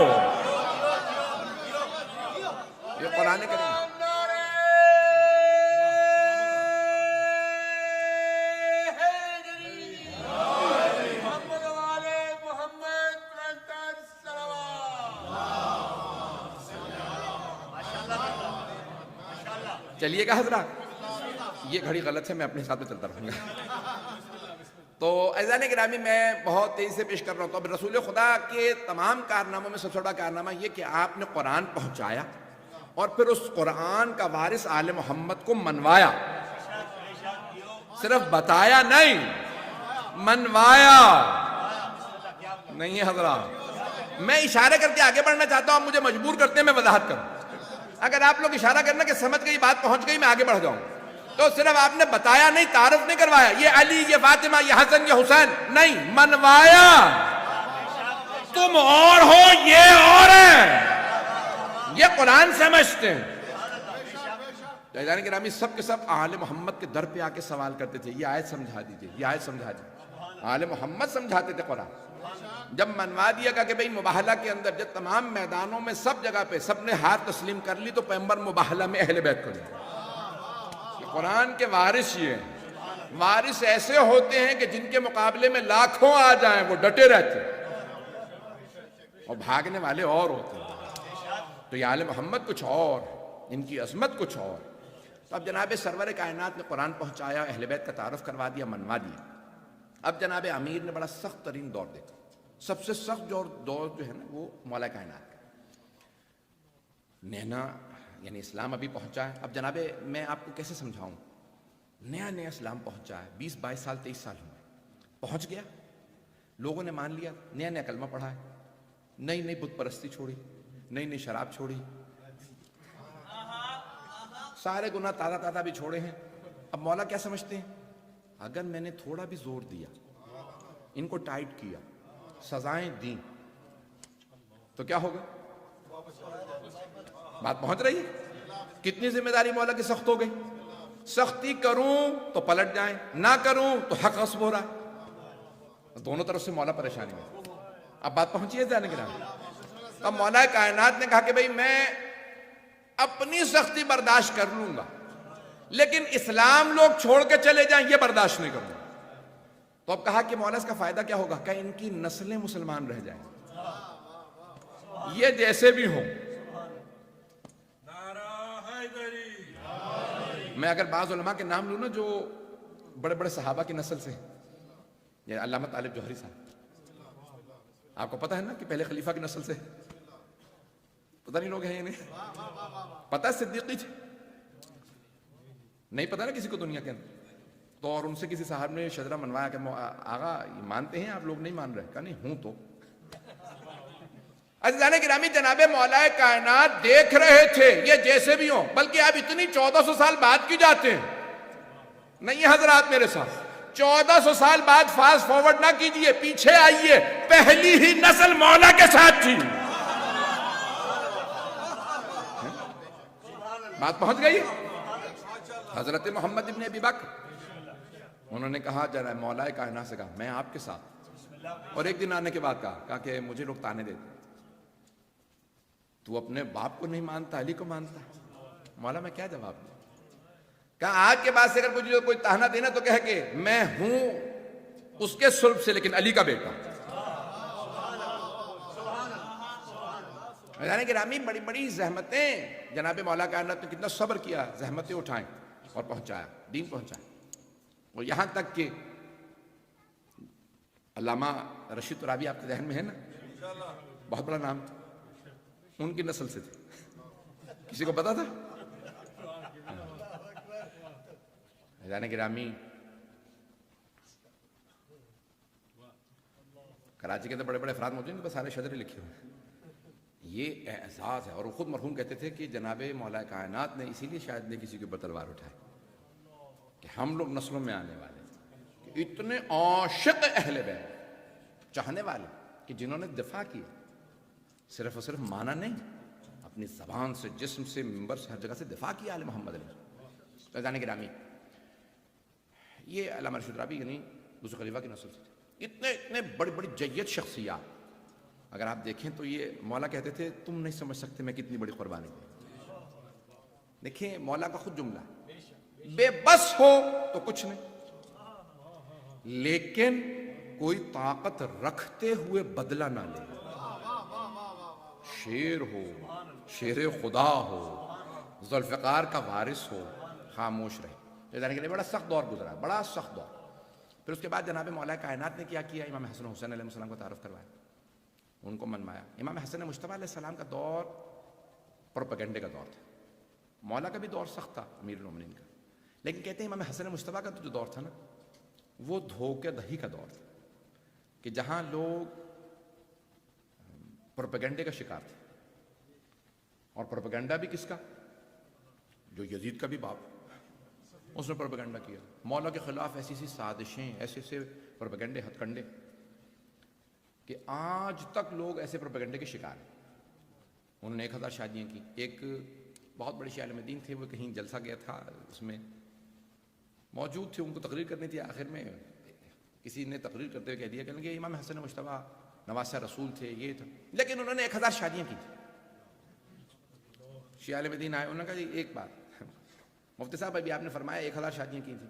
یہ قرآن کریم. چلیے گا حضرات, یہ گھڑی غلط ہے, میں اپنے حساب سے چلتا رہوں گا. تو عزیزان گرامی میں بہت تیزی سے پیش کر رہا ہوں. تو اب رسول خدا کے تمام کارناموں میں سب سے بڑا کارنامہ یہ کہ آپ نے قرآن پہنچایا اور پھر اس قرآن کا وارث آل محمد کو منوایا. صرف بتایا نہیں, منوایا نہیں ہے حضرات. میں اشارے کر کے آگے بڑھنا چاہتا ہوں, آپ مجھے مجبور کرتے ہیں میں وضاحت کروں. اگر آپ لوگ اشارہ کرنا کہ سمجھ گئی بات پہنچ گئی میں آگے بڑھ جاؤں, تو صرف آپ نے بتایا نہیں, تعارف نہیں کروایا, یہ علی, یہ فاطمہ, یہ حسن, یہ حسین نہیں, منوایا. تم اور ہو, یہ اور ہیں, یہ قرآن سمجھتے ہیں. عزیزان گرامی سب کے سب آل محمد کے در پہ آ کے سوال کرتے تھے, یہ آیت سمجھا دیجئے, یہ آیت سمجھا دیجئے. آل محمد سمجھاتے تھے قرآن. جب منوا دیا گیا کہ بھئی مباہلہ کے اندر جب تمام میدانوں میں سب جگہ پہ سب نے ہاتھ تسلیم کر لی, تو پیغمبر مباہلہ میں اہل بیت کو لیا. قرآن کے وارث یہ ہیں. وارث ایسے ہوتے ہیں کہ جن کے مقابلے میں لاکھوں آ جائیں وہ ڈٹے رہتے ہیں, اور بھاگنے والے اور ہوتے ہیں. تو یہ آل محمد کچھ اور, ان کی عظمت کچھ اور. تو اب جناب سرور کائنات نے قرآن پہنچایا, اہل بیت کا تعارف کروا دیا, منوا دیا. اب جناب امیر نے بڑا سخت ترین دور دیکھا. سب سے سخت دور جو ہے نا وہ مولا کائنات کا. نہنا یعنی اسلام ابھی پہنچا ہے. اب جناب میں آپ کو کیسے سمجھاؤں, نیا نیا اسلام پہنچا ہے, 20-22 سال 23 سال ہوئے, پہنچ گیا, لوگوں نے مان لیا, نیا نیا کلمہ پڑھا ہے, نئی نئی بت پرستی چھوڑی, نئی نئی شراب چھوڑی, سارے گناہ تازہ بھی چھوڑے ہیں. اب مولا کیا سمجھتے ہیں, اگر میں نے تھوڑا بھی زور دیا, ان کو ٹائٹ کیا, سزائیں دیں, تو کیا ہوگا؟ بات پہنچ رہی ہے. کتنی ذمہ داری مولا کی سخت ہو گئی. سختی کروں تو پلٹ جائیں, نہ کروں تو حق غصب ہو رہا ہے. دونوں طرف سے مولا پریشانی میں. اب بات پہنچی ہے جانے کے نام. اب مولا کائنات نے کہا کہ بھئی میں اپنی سختی برداشت کر لوں گا, لیکن اسلام لوگ چھوڑ کے چلے جائیں یہ برداشت نہیں کروں گا. تو اب کہا کہ مولا اس کا فائدہ کیا ہوگا, کہ ان کی نسلیں مسلمان رہ جائیں, یہ جیسے بھی ہوں. میں اگر بعض علماء کے نام لوں نا جو بڑے بڑے صحابہ کی نسل سے, یہ علامہ طالب جوہری صاحب, آپ کو پتہ ہے نا کہ پہلے خلیفہ کی نسل سے, پتہ نہیں لوگ ہیں یا نہیں, پتہ ہے صدیقی تھے, نہیں پتہ نا کسی کو دنیا کے اندر. تو اور ان سے کسی صاحب نے شجرہ منوایا کہ آغا مانتے ہیں آپ, لوگ نہیں مان رہے, کہا نہیں ہوں تو. عزیزان گرامی جناب مولا کائنات دیکھ رہے تھے یہ جیسے بھی ہوں, بلکہ آپ اتنی 1400 سال بعد کی جاتے ہیں. نہیں حضرات میرے ساتھ, 1400 سال بعد فاسٹ فارورڈ نہ کیجئے, پیچھے آئیے, پہلی ہی نسل مولا کے ساتھ تھی. بات پہنچ گئی. حضرت محمد ابن ابی بکر, انہوں نے کہا جناب مولا کائنات سے کہا میں آپ کے ساتھ, اور ایک دن آنے کے بعد کہا کہ مجھے لوگ تانے دیتے, تو اپنے باپ کو نہیں مانتا, علی کو مانتا. مولا میں کیا جواب دوں. کہا آج کے بعد سے اگر مجھے کوئی تانا دینا تو کہہ کہ میں ہوں اس کے سلب سے لیکن علی کا بیٹا. یعنی گرامی بڑی بڑی زحمتیں جناب مولا کائنات نے کتنا صبر کیا, زحمتیں اٹھائیں اور پہنچایا, دین پہنچایا. اور یہاں تک کہ علامہ رشید ترابی آپ کے ذہن میں ہے نا, بہت بڑا نام, ان کی نسل سے تھے, کسی کو پتا تھا؟ یعنی گرامی کراچی کے اندر بڑے بڑے افراد موجود ہیں, بس سارے شجرے لکھے ہوئے. یہ اعزاز ہے. اور وہ خود مرحوم کہتے تھے کہ جناب مولا کائنات نے اسی لیے شاید نے کسی کے اوپر تلوار اٹھائی کہ ہم لوگ نسلوں میں آنے والے ہیں, کہ اتنے عاشق اہل بیت, چاہنے والے, کہ جنہوں نے دفاع کی صرف اور صرف مانا نہیں, اپنی زبان سے, جسم سے, منبر سے, ہر جگہ سے دفاع کیا آل محمد علیہ. جانے گرامی یہ علامہ رشید ترابی یعنی دوسرے خلیفہ کی نسل سے تھے. اتنے بڑی بڑی جید شخصیات اگر آپ دیکھیں تو یہ مولا کہتے تھے تم نہیں سمجھ سکتے میں کتنی بڑی قربانی دی. دیکھیں مولا کا خود جملہ ہے, بے بس ہو تو کچھ نہیں, لیکن کوئی طاقت رکھتے ہوئے بدلہ نہ لے. شیر ہو, شیر خدا ہو, ذوالفقار کا وارث ہو, خاموش رہے. جانے کے لیے بڑا سخت دور گزرا, بڑا سخت دور. پھر اس کے بعد جناب مولا کائنات نے کیا کیا, امام حسن حسین علیہ السلام کو تعارف کروایا, ان کو منوایا. امام حسن مجتبیٰ علیہ السلام کا دور پروپیگنڈے کا دور تھا. مولا کا بھی دور سخت تھا امیر المومنین کا, لیکن کہتے ہیں امام حسن مجتبیٰ کا جو دور تھا نا, وہ دھوکے دہی کا دور تھا, کہ جہاں لوگ پروپیگنڈے کا شکار تھے. اور پروپیگنڈا بھی کس کا؟ جو یزید کا بھی باپ, اس نے پروپیگنڈا کیا مولا کے خلاف. ایسی ایسی سازشیں, ایسے پروپیگنڈے, ہتھ کنڈے, کہ آج تک لوگ ایسے پروپیگنڈے کے شکار ہیں. انہوں نے 1000 شادیاں کی. ایک بہت بڑے شیخ عالم دین تھے, وہ کہیں جلسہ گیا تھا, اس میں موجود تھے, ان کو تقریر کرنی تھی. آخر میں کسی نے تقریر کرتے ہوئے کہہ دیا کہ امام حسن مجتبیٰ نواسہ رسول تھے, یہ تھا, لیکن انہوں نے 1000 شادیاں کی تھی. شیخ عالم دین آئے, انہوں نے کہا جی ایک بات, مفتی صاحب ابھی آپ نے فرمایا 1000 شادیاں کی تھیں,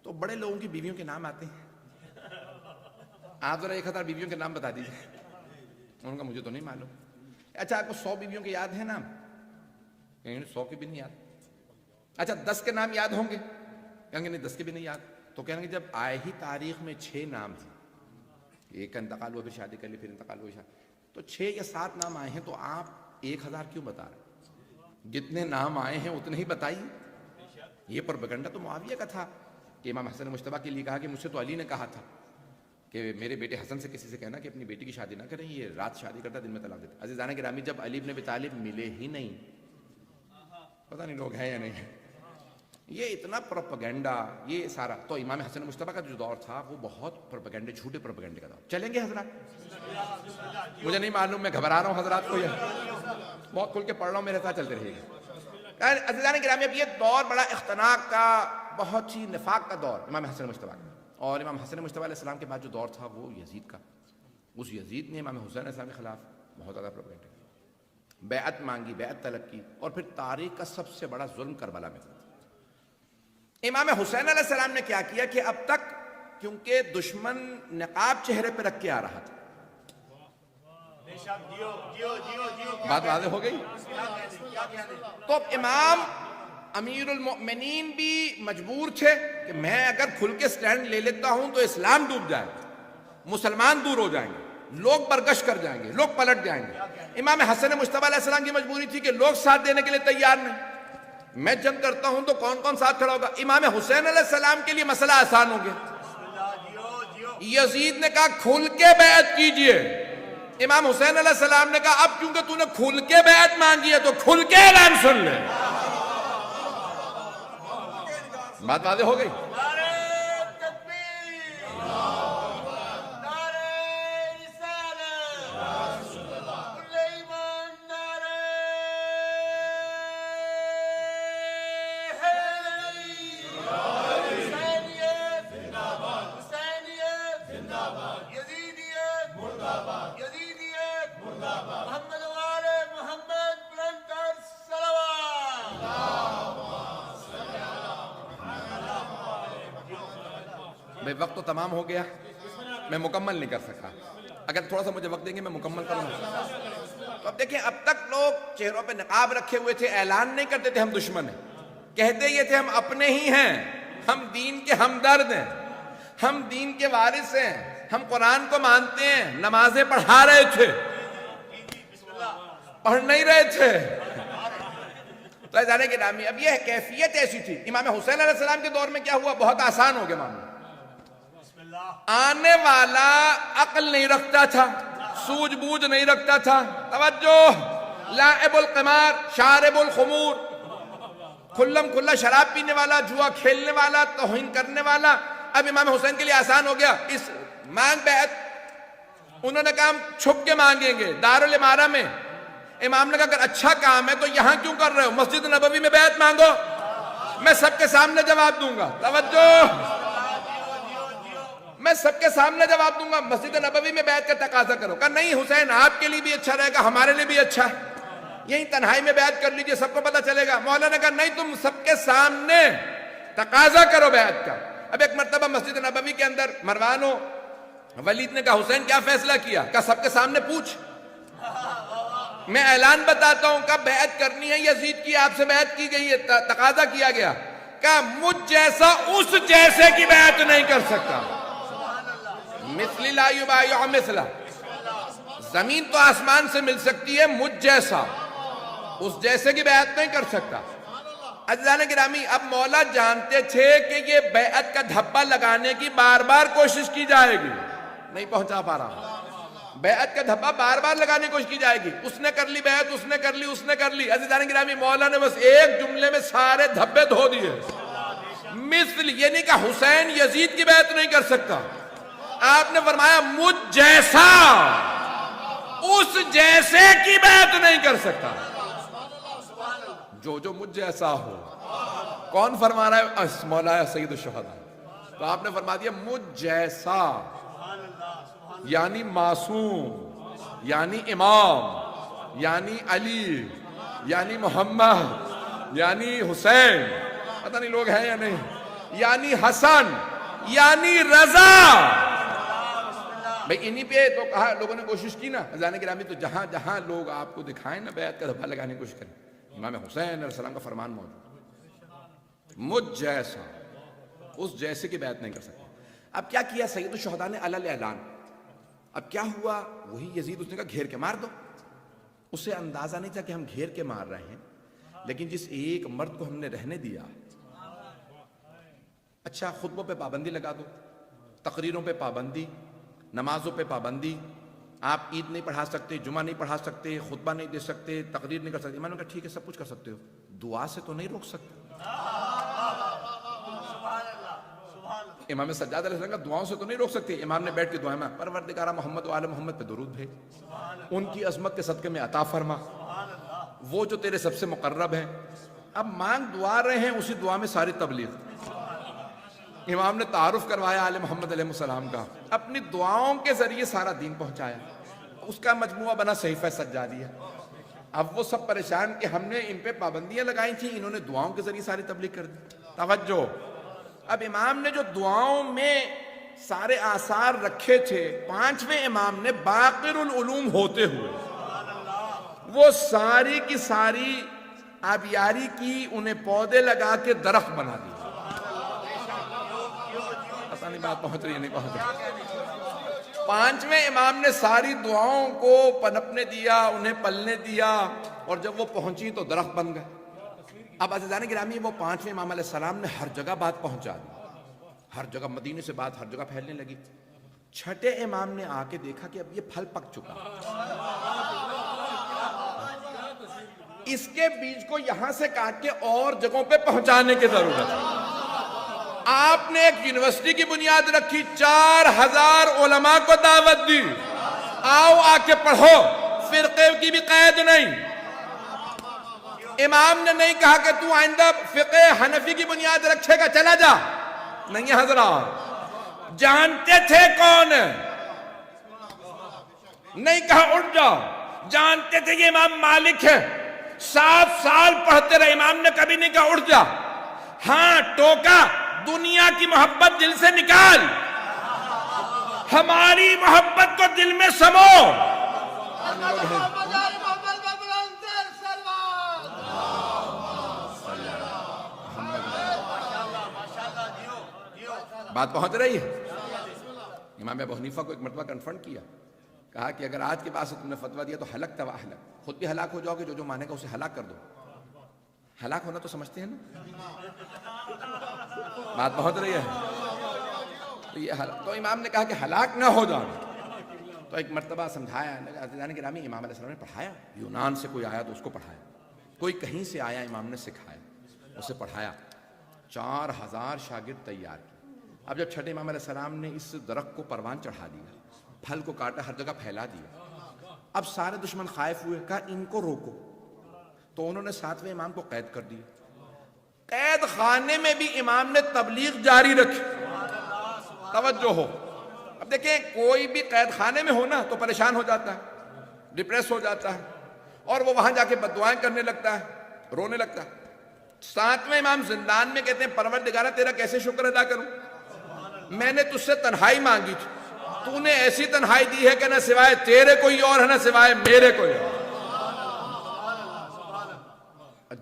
تو بڑے لوگوں کی بیویوں کے نام آتے ہیں, آپ ذرا 1000 بیویوں کے نام بتا دیجیے. انہوں نے کہا مجھے تو نہیں معلوم. اچھا آپ کو 100 بیویوں کے یاد ہیں نام؟ 100 کے بھی نہیں یاد. اچھا 10 کے نام یاد ہوں گے؟ کہیں گے نہیں 10 کے بھی نہیں یاد. تو کہیں گے جب آئے ہی تاریخ میں 6 نام تھے, ایک کا انتقال ہوا, پھر شادی کر لی, پھر انتقال ہوا, تو 6 یا 7 نام آئے ہیں, تو آپ 1000 کیوں بتا رہے ہیں؟ جتنے نام آئے ہیں اتنے ہی بتائیے. یہ پروپیگنڈا تو معاویہ کا تھا, کہ امام حسن مجتبیٰ کے لیے کہا کہ مجھ سے تو علی نے کہا تھا کہ میرے بیٹے حسن سے کسی سے کہنا کہ اپنی بیٹی کی شادی نہ کریں, یہ رات شادی کرتا, دن میں طلاق دیتا. عزیزان گرامی جب علی بن ابی طالب ملے ہی نہیں, پتہ نہیں لوگ ہیں یا نہیں ہیں, یہ اتنا پروپیگنڈا, یہ سارا. تو امام حسن مجتبیٰ کا جو دور تھا وہ بہت پروپیگنڈے, جھوٹے پروپیگنڈے کا دور. چلیں گے حضرات؟ مجھے نہیں معلوم, میں گھبرا رہا ہوں حضرات کو, یہ بہت کھل کے پڑھ رہا ہوں, میرے ساتھ چلتے رہیے گا. عزیزان گرامی اب یہ دور بڑا اختناق کا, بہت ہی نفاق کا دور امام حسن مجتبیٰ کا. اور امام حسن مجتبیٰ علیہ السلام کے بعد جو دور تھا وہ یزید کا. اس یزید نے امام حسین علیہ السلام کے خلاف بہت زیادہ پروپیگنڈا کیا, بیعت مانگی, بیعت طلب کی, اور پھر تاریخ کا سب سے بڑا ظلم کربلا میں تھا. امام حسین علیہ السلام نے کیا کیا کہ اب تک کیونکہ دشمن نقاب چہرے پہ رکھ کے آ رہا تھا, بات واضح ہو گئی, تو امام امیر المؤمنین بھی مجبور تھے کہ میں اگر کھل کے سٹینڈ لے لیتا ہوں تو اسلام ڈوب جائے گا, مسلمان دور ہو جائیں گے, لوگ برگش کر جائیں گے, لوگ پلٹ جائیں گے. امام حسن مجتبیٰ علیہ السلام کی مجبوری تھی کہ لوگ ساتھ دینے کے لیے تیار نہیں. میں جنگ کرتا ہوں تو کون کون ساتھ کھڑا ہوگا؟ امام حسین علیہ السلام کے لیے مسئلہ آسان ہو گیا. یزید نے کہا کھل کے بیعت کیجئے. امام حسین علیہ السلام نے کہا اب کیونکہ تو نے کھل کے بیعت مانگی ہے تو کھل کے اعلان سن لے. بات واضح ہو گئی. وقت تو تمام ہو گیا. میں مکمل نہیں کر سکا. اگر تھوڑا سا مجھے وقت دیں گے میں مکمل کروں گا. تو اب دیکھیں اب تک لوگ چہروں پہ نقاب رکھے ہوئے تھے, اعلان نہیں کرتے تھے ہم دشمن ہیں, کہتے یہ تھے ہم اپنے ہی ہیں, ہم دین کے ہمدرد ہیں, ہم دین کے وارث ہیں, ہم قرآن کو مانتے ہیں. نمازیں پڑھا رہے تھے, پڑھ نہیں رہے تھے. تو عزیزان گرامی اب یہ کیفیت ایسی تھی. امام حسین علیہ السلام کے دور میں کیا ہوا, بہت آسان ہو گیا معاملہ. آنے والا عقل نہیں رکھتا تھا, سوجھ بوجھ نہیں رکھتا تھا. توجہ, لاعب القمار شارب الخمور, کھلم کھلا شراب پینے والا, جوا کھیلنے والا, توہین کرنے والا. اب امام حسین کے لیے آسان ہو گیا. اس مانگ بیعت, انہوں نے کہا ہم چھپ کے مانگیں گے دارالامارہ میں. امام نے کہا اگر اچھا کام ہے تو یہاں کیوں کر رہے ہو, مسجد نبوی میں بیعت مانگو, میں سب کے سامنے جواب دوں گا. توجہ, میں سب کے سامنے جواب دوں گا, مسجد نبوی میں بیعت کا تقاضا کرو. کہا نہیں حسین آپ کے لیے بھی اچھا رہے گا, ہمارے لیے بھی اچھا ہے, یہیں تنہائی میں بیعت کر لیجئے, سب کو پتہ چلے گا. مولا نے کہا نہیں تم سب کے سامنے تقاضا کرو بیعت کا. اب ایک مرتبہ مسجد نبوی کے اندر مروان و ولید نے کہا حسین کیا فیصلہ کیا؟ کہا سب کے سامنے پوچھ, میں اعلان بتاتا ہوں. کب بیعت کرنی ہے یزید کی, آپ سے بیعت کی گئی ہے, تقاضا کیا گیا. کہا مجھ جیسا اس جیسے کی بیعت نہیں کر سکتا. مثلی لا یبایع مثلا, زمین تو آسمان سے مل سکتی ہے, مجھ جیسا اس جیسے کی بیعت نہیں کر سکتا. عزیزان گرامی اب مولا جانتے تھے کہ یہ بیعت کا دھبا لگانے کی بار بار کوشش کی جائے گی, نہیں پہنچا پا رہا. بیعت کا دھبا بار بار لگانے کی کوشش کی جائے گی. اس نے کر لی بیعت, اس نے کر لی, اس نے کر لی. عزیزان گرامی مولا نے بس ایک جملے میں سارے دھبے دھو دیے. مثل, یہ نہیں کہا حسین یزید کی بیعت نہیں کر سکتا, آپ نے فرمایا مجھ جیسا اس جیسے کی بیعت نہیں کر سکتا. جو مجھ جیسا ہو. کون فرما رہا ہے؟ مولا سید الشہداء. تو آپ نے فرما دیا مجھ جیسا, یعنی معصوم, یعنی امام, یعنی علی, یعنی محمد, یعنی حسین, پتہ نہیں لوگ ہیں یا نہیں, یعنی حسن, یعنی رضا. بھئی انہی پہ تو کہا لوگوں نے کوشش کی نا. عزیزان گرامی تو جہاں جہاں لوگ آپ کو دکھائیں نا بیعت کا دھبا لگانے کی کوشش کریں, امام حسین علیہ السلام کا فرمان موجود, مجھ جیسا اس جیسے کی بیعت نہیں کر سکتا. اب کیا کیا سید الشہداء نے علل اعلان. اب کیا ہوا, وہی یزید اس نے کہا گھیر کے مار دو. اسے اندازہ نہیں تھا کہ ہم گھیر کے مار رہے ہیں, لیکن جس ایک مرد کو ہم نے رہنے دیا, اچھا خطبوں پہ پابندی لگا دو, تقریروں پہ پابندی, نمازوں پہ پابندی, آپ عید نہیں پڑھا سکتے, جمعہ نہیں پڑھا سکتے, خطبہ نہیں دے سکتے, تقریر نہیں کر سکتے. میں نے کہا ٹھیک ہے سب کچھ کر سکتے ہو, دعا سے تو نہیں روک سکتے. امام سجاد علیہ السلام کا دعاؤں سے تو نہیں روک سکتے. امام نے بیٹھ کے دعائیں میں پروردگارہ محمد و آل محمد پہ درود بھیج, ان کی عظمت کے صدقے میں عطا فرما, وہ جو تیرے سب سے مقرب ہیں. اب مانگ دعا رہے ہیں, اسی دعا میں ساری تبلیغ. امام نے تعارف کروایا آل محمد علیہ السلام کا, اپنی دعاؤں کے ذریعے سارا دین پہنچایا. اس کا مجموعہ بنا صحیفہ سجادیہ. اب وہ سب پریشان کہ ہم نے ان پہ پابندیاں لگائی تھیں, انہوں نے دعاؤں کے ذریعے ساری تبلیغ کر دی. توجہ, اب امام نے جو دعاؤں میں سارے آثار رکھے تھے, پانچویں امام نے باقر العلوم ہوتے ہوئے وہ ساری کی ساری آبیاری کی, انہیں پودے لگا کے درخت بنا دی. پتہ نہیں بات پہنچ رہی ہے نہیں پہنچ رہی. پانچویں امام نے ساری دعاؤں کو پنپنے دیا, انہیں پلنے دیا, اور جب وہ پہنچی تو درخت بن گئے. اب عزیزان گرامی وہ پانچویں امام علیہ السلام نے ہر جگہ بات پہنچا دی, ہر جگہ مدینے سے بات ہر جگہ پھیلنے لگی. چھٹے امام نے آ کے دیکھا کہ اب یہ پھل پک چکا, اس کے بیج کو یہاں سے کاٹ کے اور جگہوں پہ پہنچانے کی ضرورت ہے. آپ نے ایک یونیورسٹی کی بنیاد رکھی, 4000 علماء کو دعوت دی, آؤ آ کے پڑھو, فرقے کی بھی قید نہیں. امام نے نہیں کہا کہ تو آئندہ فقہ حنفی کی بنیاد رکھے گا, چلا جا. نہیں حضرات, جانتے تھے کون, نہیں کہا اٹھ جا, جانتے تھے یہ امام مالک ہے, 7 سال پڑھتے رہے. امام نے کبھی نہیں کہا اٹھ جا. ہاں ٹوکا, دنیا کی محبت دل سے نکال, ہماری محبت کو دل میں سمو. بات پہنچ رہی ہے. امام ابو حنیفہ کو ایک مرتبہ کنفرنٹ کیا, کہا کہ اگر آج کے بعد سے تم نے فتویٰ دیا تو ہلکت و اہلک, خود بھی ہلاک ہو جاؤ گے, جو مانے گا اسے ہلاک کر دو. ہلاک ہونا تو سمجھتے ہیں نا, بات پہنچ رہی ہے. تو امام نے کہا کہ ہلاک نہ ہو جاؤ. تو ایک مرتبہ سمجھایا, عزیزان گرامی امام علیہ السلام نے پڑھایا, یونان سے کوئی آیا تو اس کو پڑھایا, کوئی کہیں سے آیا امام نے سکھایا, اسے پڑھایا, 4000 شاگرد تیار کیے. اب جب چھٹے امام علیہ السلام نے اس درخت کو پروان چڑھا دیا, پھل کو کاٹا, ہر جگہ پھیلا دیا, اب سارے دشمن خائف ہوئے, کہا ان کو روکو. تو انہوں نے 7ویں امام کو قید کر دیا. قید خانے میں بھی امام نے تبلیغ جاری رکھی. توجہ ہو, اب دیکھیں کوئی بھی قید خانے میں ہو نا تو پریشان ہو جاتا ہے, ڈپریس ہو جاتا ہے, اور وہ وہاں جا کے بددعائیں کرنے لگتا ہے, رونے لگتا ہے. 7ویں امام زندان میں کہتے ہیں پروردگارہ تیرا کیسے شکر ادا کروں, میں نے تجھ سے تنہائی مانگی تھی, تو نے ایسی تنہائی دی ہے کہ نہ سوائے تیرے کوئی اور ہے نہ سوائے میرے کوئی اور.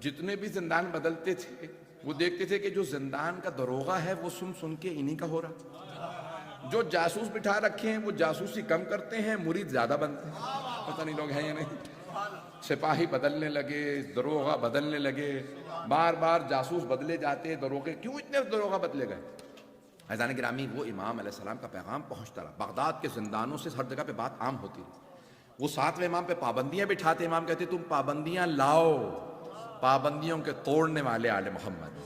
جتنے بھی زندان بدلتے تھے وہ دیکھتے تھے کہ جو زندان کا دروغہ ہے وہ سن سن کے انہی کا ہو رہا, جو جاسوس بٹھا رکھے ہیں وہ جاسوسی کم کرتے ہیں, مرید زیادہ بنتے ہیں. پتہ نہیں لوگ ہیں یا نہیں. سپاہی بدلنے لگے, دروغہ بدلنے لگے, بار بار جاسوس بدلے جاتے, دروغے کیوں اتنے دروغہ بدلے گئے. عزیزان گرامی وہ امام علیہ السلام کا پیغام پہنچتا رہا. بغداد کے زندانوں سے ہر جگہ پہ بات عام ہوتی رہی. وہ 7ویں امام پہ پابندیاں بٹھاتے, امام کہتے تم پابندیاں لاؤ, پابندیوں کے توڑنے والے آل محمد.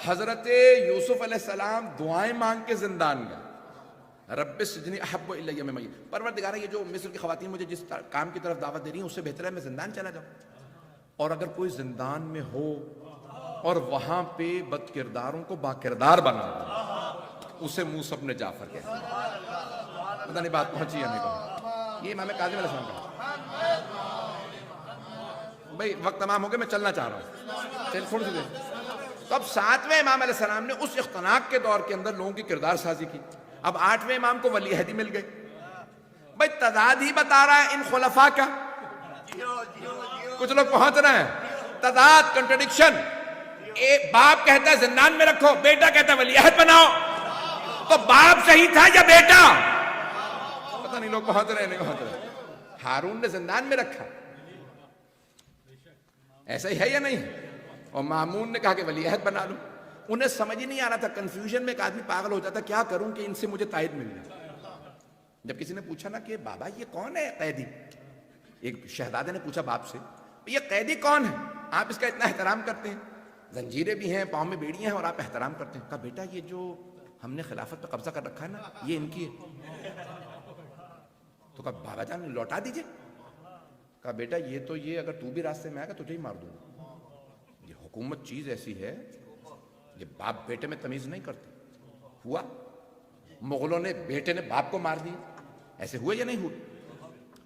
حضرت یوسف علیہ السلام دعائیں مانگ کے زندان گئے, رب السجن احب الی مما, پروردگارہ یہ جو مصر کی خواتین مجھے جس کام کی طرف دعوت دے رہی ہیں اس سے بہتر ہے میں زندان چلا جاؤں. اور اگر کوئی زندان میں ہو اور وہاں پہ بد کرداروں کو با کردار بنا دو, اسے موسیٰ ابن جعفر کہتے ہیں. پتہ نہیں بات پہنچی یا نہیں پہنچی. یہ امام کاظم علیہ السلام کا. بھئی وقت تمام ہو گیا, میں چلنا چاہ رہا ہوں, چل تھوڑی سی دیر. تو اب 7ویں امام علیہ السلام نے اس اختناق کے دور کے اندر لوگوں کی کردار سازی کی. اب 8ویں امام کو ولی عہدی مل گئی. بھئی تضاد ہی بتا رہا ہے ان خلفاء کا. کچھ لوگ پہنچ رہے ہیں, تضاد, کنٹرڈکشن. ایک باپ کہتا ہے زندان میں رکھو, بیٹا کہتا ہے ولی عہد بناؤ. تو باپ صحیح تھا یا بیٹا؟ پتہ نہیں لوگ پہنچ رہے ہیں نہیں پہنچ رہے. ہارون نے زندان میں رکھا, ایسا ہی ہے یا نہیں, اور مامون نے کہا کہ ولی عہد بنا لوں. انہیں سمجھ ہی نہیں آ رہا تھا, کنفیوژن میں ایک آدمی پاگل ہو جاتا, کیا کروں کہ ان سے مجھے تائید مل جائے. جب کسی نے پوچھا نا کہ بابا یہ کون ہے قیدی, ایک شہزادے نے پوچھا باپ سے, یہ قیدی کون ہے, آپ اس کا اتنا احترام کرتے ہیں, زنجیریں بھی ہیں, پاؤں میں بیڑیاں ہیں اور آپ احترام کرتے ہیں. کہا بیٹا یہ جو ہم نے خلافت پہ قبضہ کر رکھا ہے نا یہ ان کی ہے. تو کہا بابا جان لوٹا دیجئے. کہا بیٹا یہ اگر تو بھی راستے میں آئے گا تجھے ہی مار دوں گا. یہ حکومت چیز ایسی ہے, یہ باپ بیٹے میں تمیز نہیں کرتے. ہوا مغلوں نے بیٹے نے باپ کو مار دیا, ایسے ہوئے یا نہیں ہوئے.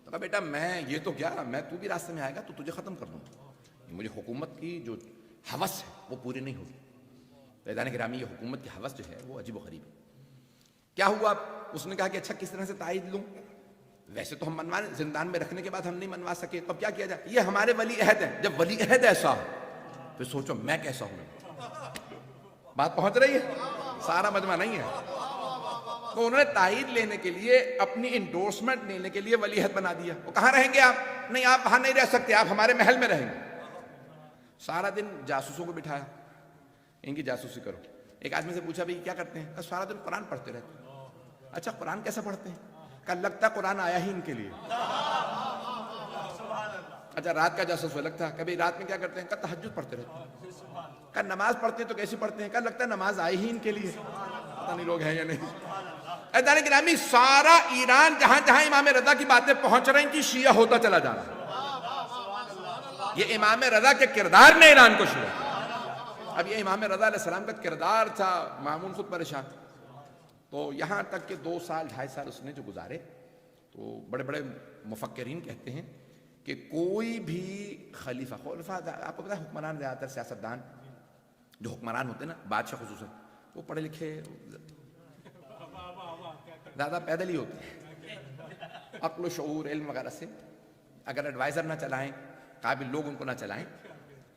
تو کہا بیٹا میں یہ تو کیا, میں تو بھی راستے میں آئے گا تو تجھے ختم کر دوں گا. مجھے حکومت کی جو ہوس ہے وہ پوری نہیں ہوگی. عزیزان گرامی یہ حکومت کی ہوس جو ہے وہ عجیب و غریب ہے. کیا ہوا, اس نے کہا کہ اچھا کس طرح سے تائید لوں, ویسے تو ہم منوانے, زندان میں رکھنے کے بعد ہم نہیں منوا سکے, تو اب کیا کیا جائے, یہ ہمارے ولی عہد ہیں. جب ولی عہد ایسا ہو پھر سوچو میں کیسا ہوں. بات پہنچ رہی ہے, سارا مجمع نہیں ہے. تو انہوں نے تائید لینے کے لیے, اپنی انڈورسمنٹ لینے کے لیے ولی عہد بنا دیا. وہ کہاں رہیں گے آپ, نہیں آپ وہاں نہیں رہ سکتے, آپ ہمارے محل میں رہیں گے. سارا دن جاسوسوں کو بٹھایا, ان کی جاسوسی کرو. ایک آدمی سے پوچھا بھئی کیا کرتے ہیں, سارا دن قرآن پڑھتے رہتے ہیں. اچھا قرآن کیسا پڑھتے ہیں, کہ لگتا قرآن آیا ہی ان کے لیے. اچھا رات کا جاسوس وہ لگتا, کبھی رات میں کیا کرتے ہیں, کہ تہجد پڑھتے رہتے ہیں. کہ نماز پڑھتے ہیں تو کیسی پڑھتے ہیں, کہ لگتا ہے نماز آئی ہی ان کے لیے. پتہ نہیں لوگ ہیں یا نہیں. عزیزان گرامی سارا ایران جہاں جہاں امام رضا کی باتیں پہنچ رہی تھی شیعہ ہوتا چلا جا رہا. یہ امام رضا کے کردار نے ایران کو شیعہ. اب یہ امام رضا علیہ السلام کا کردار تھا, مامون خود پریشان. تو یہاں تک کہ 2 سال 2.5 سال اس نے جو گزارے, تو بڑے بڑے مفکرین کہتے ہیں کہ کوئی بھی خلیفہ آپ کو پتا ہے حکمران زیادہ تر سیاستدان جو حکمران ہوتے ہیں نا, بادشاہ خصوصاً, وہ پڑھے لکھے زیادہ پیدل ہی ہوتی ہے، عقل و شعور علم وغیرہ سے اگر ایڈوائزر نہ چلائیں، قابل لوگ ان کو نہ چلائیں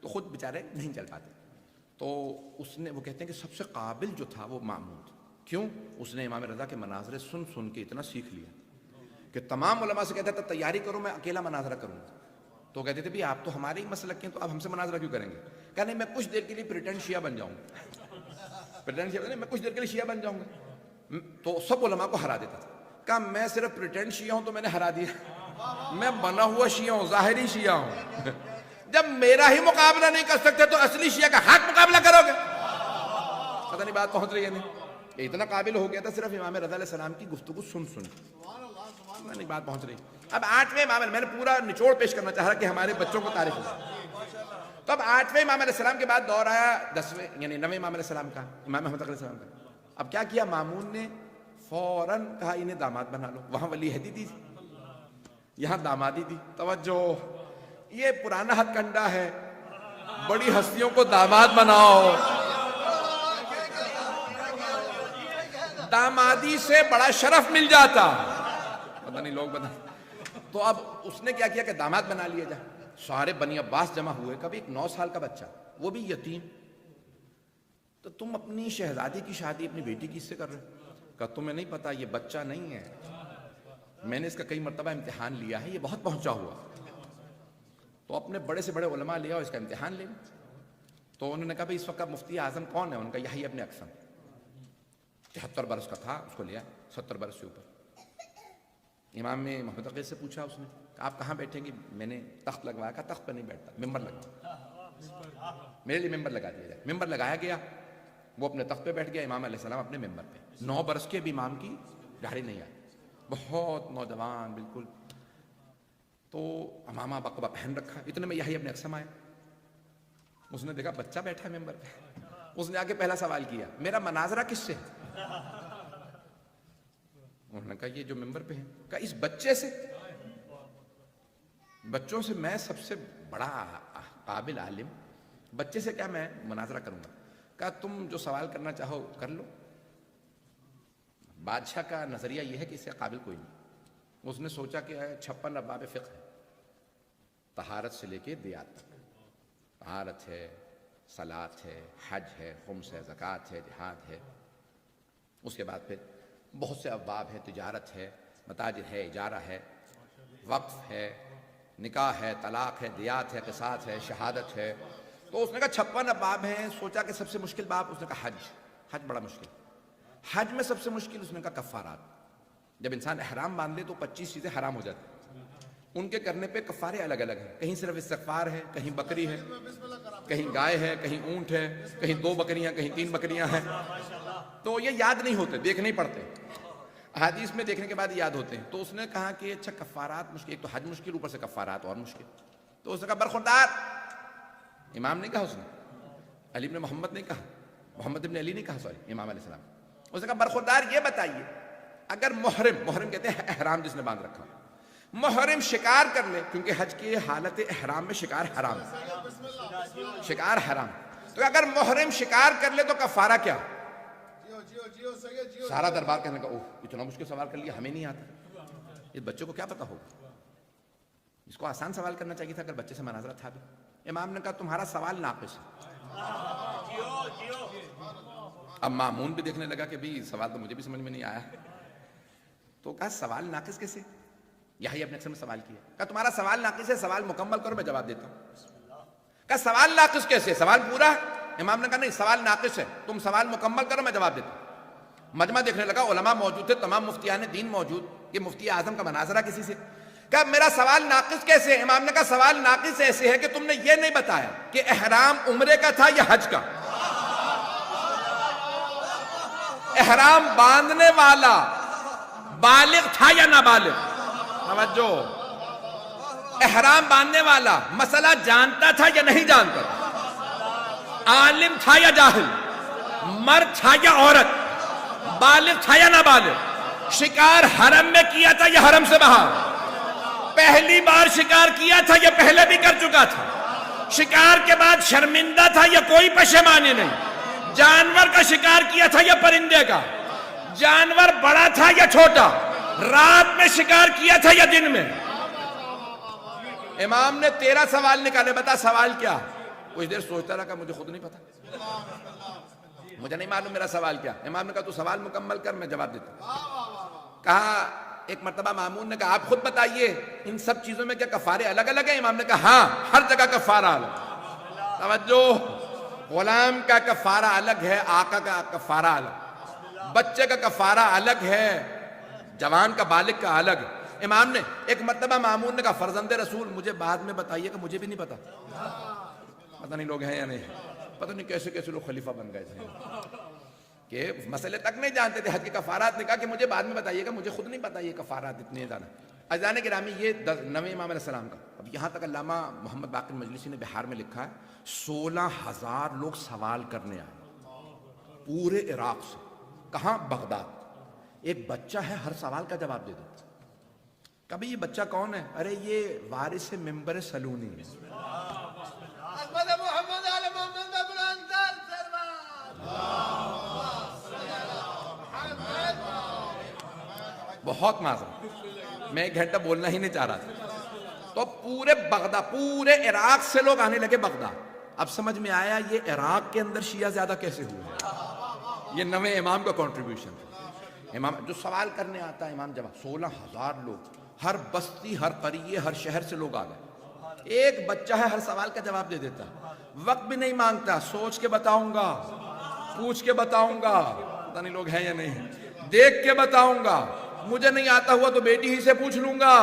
تو خود بیچارے نہیں چل پاتے. تو اس نے، وہ کہتے ہیں کہ سب سے قابل جو تھا وہ مامون تھا. کیوں؟ اس نے امام رضا کے مناظرے سن سن کے اتنا سیکھ لیا کہ تمام علماء سے کہتا تھا تیاری کرو میں اکیلا مناظرہ کروں گا. تو کہتے تھے بھی آپ تو ہمارے ہی مسلک کے ہیں تو آپ ہم سے مناظرہ کیوں کریں گے؟ کہا نہیں میں کچھ دیر کے لیے پریٹینڈ شیعہ بن جاؤں گا. پریٹینڈ شیعہ میں کچھ دیر کے لیے شیعہ بن جاؤں گا. تو سب علماء کو ہرا دیتا تھا. کہا میں صرف پریٹینڈ شیعہ ہوں تو میں نے ہرا دیا، میں بنا ہوا شیعہ ہوں، ظاہری شیعہ ہوں. جب میرا ہی مقابلہ نہیں کر سکتے تو اصلی شیعہ کا حق مقابلہ کرو گے؟ پتہ نہیں بات پہنچ رہی ہے نہیں. اتنا قابل ہو گیا تھا صرف امام رضا علیہ السلام کی گفتگو سن سن. نہیں بات پہنچ رہی. اب 8ویں امام، میں نے پورا نچوڑ پیش کرنا چاہ رہا کہ ہمارے بچوں کو تاریخ ہو. تو اب 8ویں امام علیہ السلام کے بعد دور آیا 10ویں یعنی 9ویں امام علیہ السلام کا، امام محمد علیہ السلام کا. اب کیا کیا مامون نے؟ فوراً کہا انہیں داماد بنا لو. وہاں ولی عہدی دی، یہاں دامادی دی. توجہ، یہ پرانا ہتھ کنڈا ہے، بڑی ہستیوں کو داماد بناؤ. دامادی سے بڑا شرف مل جاتا، پتہ نہیں لوگ بتا. تو اب اس نے کیا کیا کہ داماد بنا لیا جائے. سارے بنی عباس جمع ہوئے. کبھی ایک 9 سال کا بچہ، وہ بھی یتیم. تو تم اپنی شہزادی کی شادی اپنی بیٹی کی اس سے کر رہے؟ کہ تمہیں نہیں پتا یہ بچہ نہیں ہے، میں نے اس کا کئی مرتبہ امتحان لیا ہے، یہ بہت پہنچا ہوا. تو اپنے بڑے سے بڑے علماء لیا اور اس کا امتحان لے. تو انہوں نے کہا بھائی اس وقت مفتی اعظم کون ہے؟ ان کا یحییٰ ابن اقسم. 73 برس کا تھا، اس کو لیا 70 برس سے اوپر. امام میں محمد عقیل سے پوچھا اس نے کہ آپ کہاں بیٹھیں گے؟ میں نے تخت لگوایا. کہا تخت پہ نہیں بیٹھتا، ممبر لگا، میرے لیے ممبر لگا دیا جائے. ممبر لگایا گیا، وہ اپنے تخت پہ بیٹھ گیا، امام علیہ السلام اپنے ممبر پہ. 9 برس کے بھی امام کی داڑھی نہیں آئی، بہت نوجوان بالکل. تو امامہ بقبہ پہن رکھا. اتنے میں یحییٰ ابن اقسم آیا. اس نے دیکھا بچہ بیٹھا ہے ممبر پہ. اس نے آ کے پہلا سوال کیا میرا مناظرہ کس سے؟ انہوں نے کہا یہ جو ممبر پہ ہے. کہا اس بچے سے؟ بچوں سے میں سب سے بڑا قابل عالم، بچے سے کیا میں مناظرہ کروں گا؟ کہا تم جو سوال کرنا چاہو کر لو. بادشاہ کا نظریہ یہ ہے کہ اس سے قابل کوئی نہیں. اس نے سوچا کہ 56 ابواب فقہ ہے، طہارت سے لے کے دیات تک. طہارت ہے، صلاۃ ہے، حج ہے، خمس ہے، زکوٰۃ ہے، جہاد ہے. اس کے بعد پھر بہت سے ابواب ہے، تجارت ہے، متاجر ہے، اجارہ ہے، وقف ہے، نکاح ہے، طلاق ہے، دیات ہے، قصاص ہے، شہادت ہے. تو اس نے کہا 56 ابواب ہیں. سوچا کہ سب سے مشکل باب، اس نے کہا حج. حج بڑا مشکل. حج میں سب سے مشکل اس نے کہا کفارات. جب انسان احرام باندھ لے تو 25 چیزیں حرام ہو جاتی ہیں. ان کے کرنے پہ کفارے الگ الگ ہیں. کہیں صرف استغفار ہے، کہیں بکری ہے، کہیں گائے ہے، کہیں اونٹ ہے، کہیں 2 بکریاں، کہیں 3 بکریاں ہیں. تو یہ یاد نہیں ہوتے، دیکھنے ہی پڑتے. احادیث میں دیکھنے کے بعد یاد ہوتے ہیں. تو اس نے کہا کہ اچھا کفارات مشکل، ایک تو حج مشکل، اوپر سے کفارات اور مشکل. تو اس نے کہا برخوردار. امام نہیں کہا اس نے، علی بن محمد نہیں کہا، محمد بن علی نہیں کہا، سوری امام علیہ السلام. اس نے کہا برخوردار یہ بتائیے اگر محرم کہتے ہیں احرام جس نے باندھ رکھا، محرم شکار کر لے، کیونکہ حج کی حالت احرام میں شکار حرام ہے، شکار حرام. تو اگر محرم شکار کر لے تو کفارہ کیا؟ سارا دربار کہنے کا اوہ اتنا مشکل سوال کر لیا، ہمیں نہیں آتا. اس بچوں کو کیا پتا ہوگا؟ اس کو آسان سوال کرنا چاہیے تھا اگر بچے سے مناظرہ تھا بھی. امام نے کہا تمہارا سوال ناقص ہے. اب مامون بھی دیکھنے لگا کہ بھی سوال تو مجھے بھی سمجھ میں نہیں آیا. تو کہا سوال ناقص کیسے؟ یحییٰ ابن اقسم نے سوال کیا. کہا تمہارا سوال ناقص ہے، سوال مکمل کرو میں جواب دیتا ہوں. کہا سوال ناقص کیسے؟ سوال پورا ہے. امام نے کہا نہیں سوال ناقص ہے، تم سوال مکمل کرو میں جواب دیتا ہوں. مجمع دیکھنے لگا، علماء موجود تھے، تمام مفتیان دین موجود. یہ مفتی اعظم کا مناظرہ کسی سے. کہا میرا سوال ناقص کیسے؟ امام نے کہا سوال ناقص ایسے ہے کہ تم نے یہ نہیں بتایا کہ احرام عمرے کا تھا یا حج کا. احرام باندھنے والا بالغ تھا یا نابالغ؟ توجہ، احرام باندھنے والا مسئلہ جانتا تھا یا نہیں جانتا؟ عالم تھا یا جاہل؟ مرد تھا یا عورت؟ بالغ تھا یا نابالغ؟ شکار حرم میں کیا تھا یا حرم سے باہر؟ پہلی بار شکار کیا تھا یا پہلے بھی کر چکا تھا؟ شکار کے بعد شرمندہ تھا یا کوئی پشیمانی نہیں؟ جانور کا شکار کیا تھا یا پرندے کا؟ جانور بڑا تھا یا چھوٹا, رات میں شکار کیا تھا یا دن میں. امام نے 13 سوال نکالے, بتا سوال کیا. کچھ دیر سوچتا رہا کہ مجھے خود نہیں پتا, مجھے نہیں معلوم میرا سوال کیا. امام نے کہا تو سوال مکمل کر, میں جواب دیتا ہوں. کہا ایک مرتبہ مامون نے کہا آپ خود بتائیے ان سب چیزوں میں کیا کفارے الگ الگ ہیں. امام نے کہا ہاں, ہر جگہ کفارہ الگ. توجہ, غلام کا کفارہ الگ ہے, آقا کا کفارہ الگ, بچے کا کفارہ الگ ہے, جوان کا بالغ کا الگ. امام نے ایک مرتبہ مامون نے کہا فرزند رسول مجھے بعد میں بتائیے کہ مجھے بھی نہیں پتا. پتہ نہیں لوگ ہیں یا نہیں, پتہ نہیں کیسے کیسے لوگ خلیفہ بن گئے تھے کہ مسئلے تک نہیں جانتے تھے. حج کے کفارات نے کہا کہ مجھے بعد میں بتائیے گا, مجھے خود نہیں پتا یہ کفارات اتنے زیادہ. اذان گرامی یہ 9ویں امام علیہ السلام کا. اب یہاں تک علامہ محمد باقر مجلسی نے بہار میں لکھا ہے 16,000 لوگ سوال کرنے آئے پورے عراق سے. کہاں؟ بغداد. ایک بچہ ہے ہر سوال کا جواب دے دیتا. کبھی یہ بچہ کون ہے؟ ارے یہ وارث ممبر سلونی ہے. احمد محمد آل محمد بلندر سرور. بہت معذرت, میں 1 گھنٹہ بولنا ہی نہیں چاہ رہا تھا. تو پورے بغداد, پورے عراق سے لوگ آنے لگے بغداد. اب سمجھ میں آیا یہ عراق کے اندر شیعہ زیادہ کیسے ہوئے. یہ 9ویں امام کا کنٹریبیوشن. امام جو سوال کرنے آتا ہے امام جواب. 16,000 لوگ, ہر بستی, ہر قریے, ہر شہر سے لوگ آ گئے. ایک بچہ ہے ہر سوال کا جواب دے دیتا, وقت بھی نہیں مانگتا, سوچ کے بتاؤں گا, پوچھ کے بتاؤں گا, پتہ نہیں لوگ ہیں یا نہیں, دیکھ کے بتاؤں گا, مجھے نہیں آتا ہوا تو بیٹی ہی سے پوچھ لوں گا.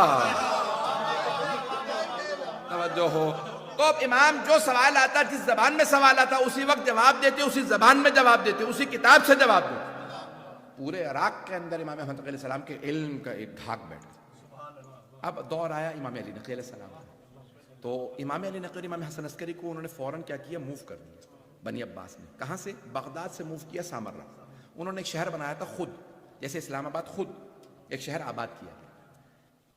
توجہ ہو. تو اب امام جو سوال آتا, جس زبان میں سوال آتا اسی وقت جواب دیتے, اسی زبان میں جواب دیتے, اسی کتاب سے جواب دیتے. پورے عراق کے اندر امام احمد علیہ السلام کے علم کا ایک دھاک بیٹھا. اب دور آیا امام علی نقی علیہ السلام. تو امام علی نقی, امام حسن عسکری کو انہوں نے فوراً کیا کیا, موو کر دیا. بنی عباس نے کہاں سے؟ بغداد سے موو کیا سامرہ. انہوں نے ایک شہر بنایا تھا خود, جیسے اسلام آباد خود ایک شہر آباد کیا,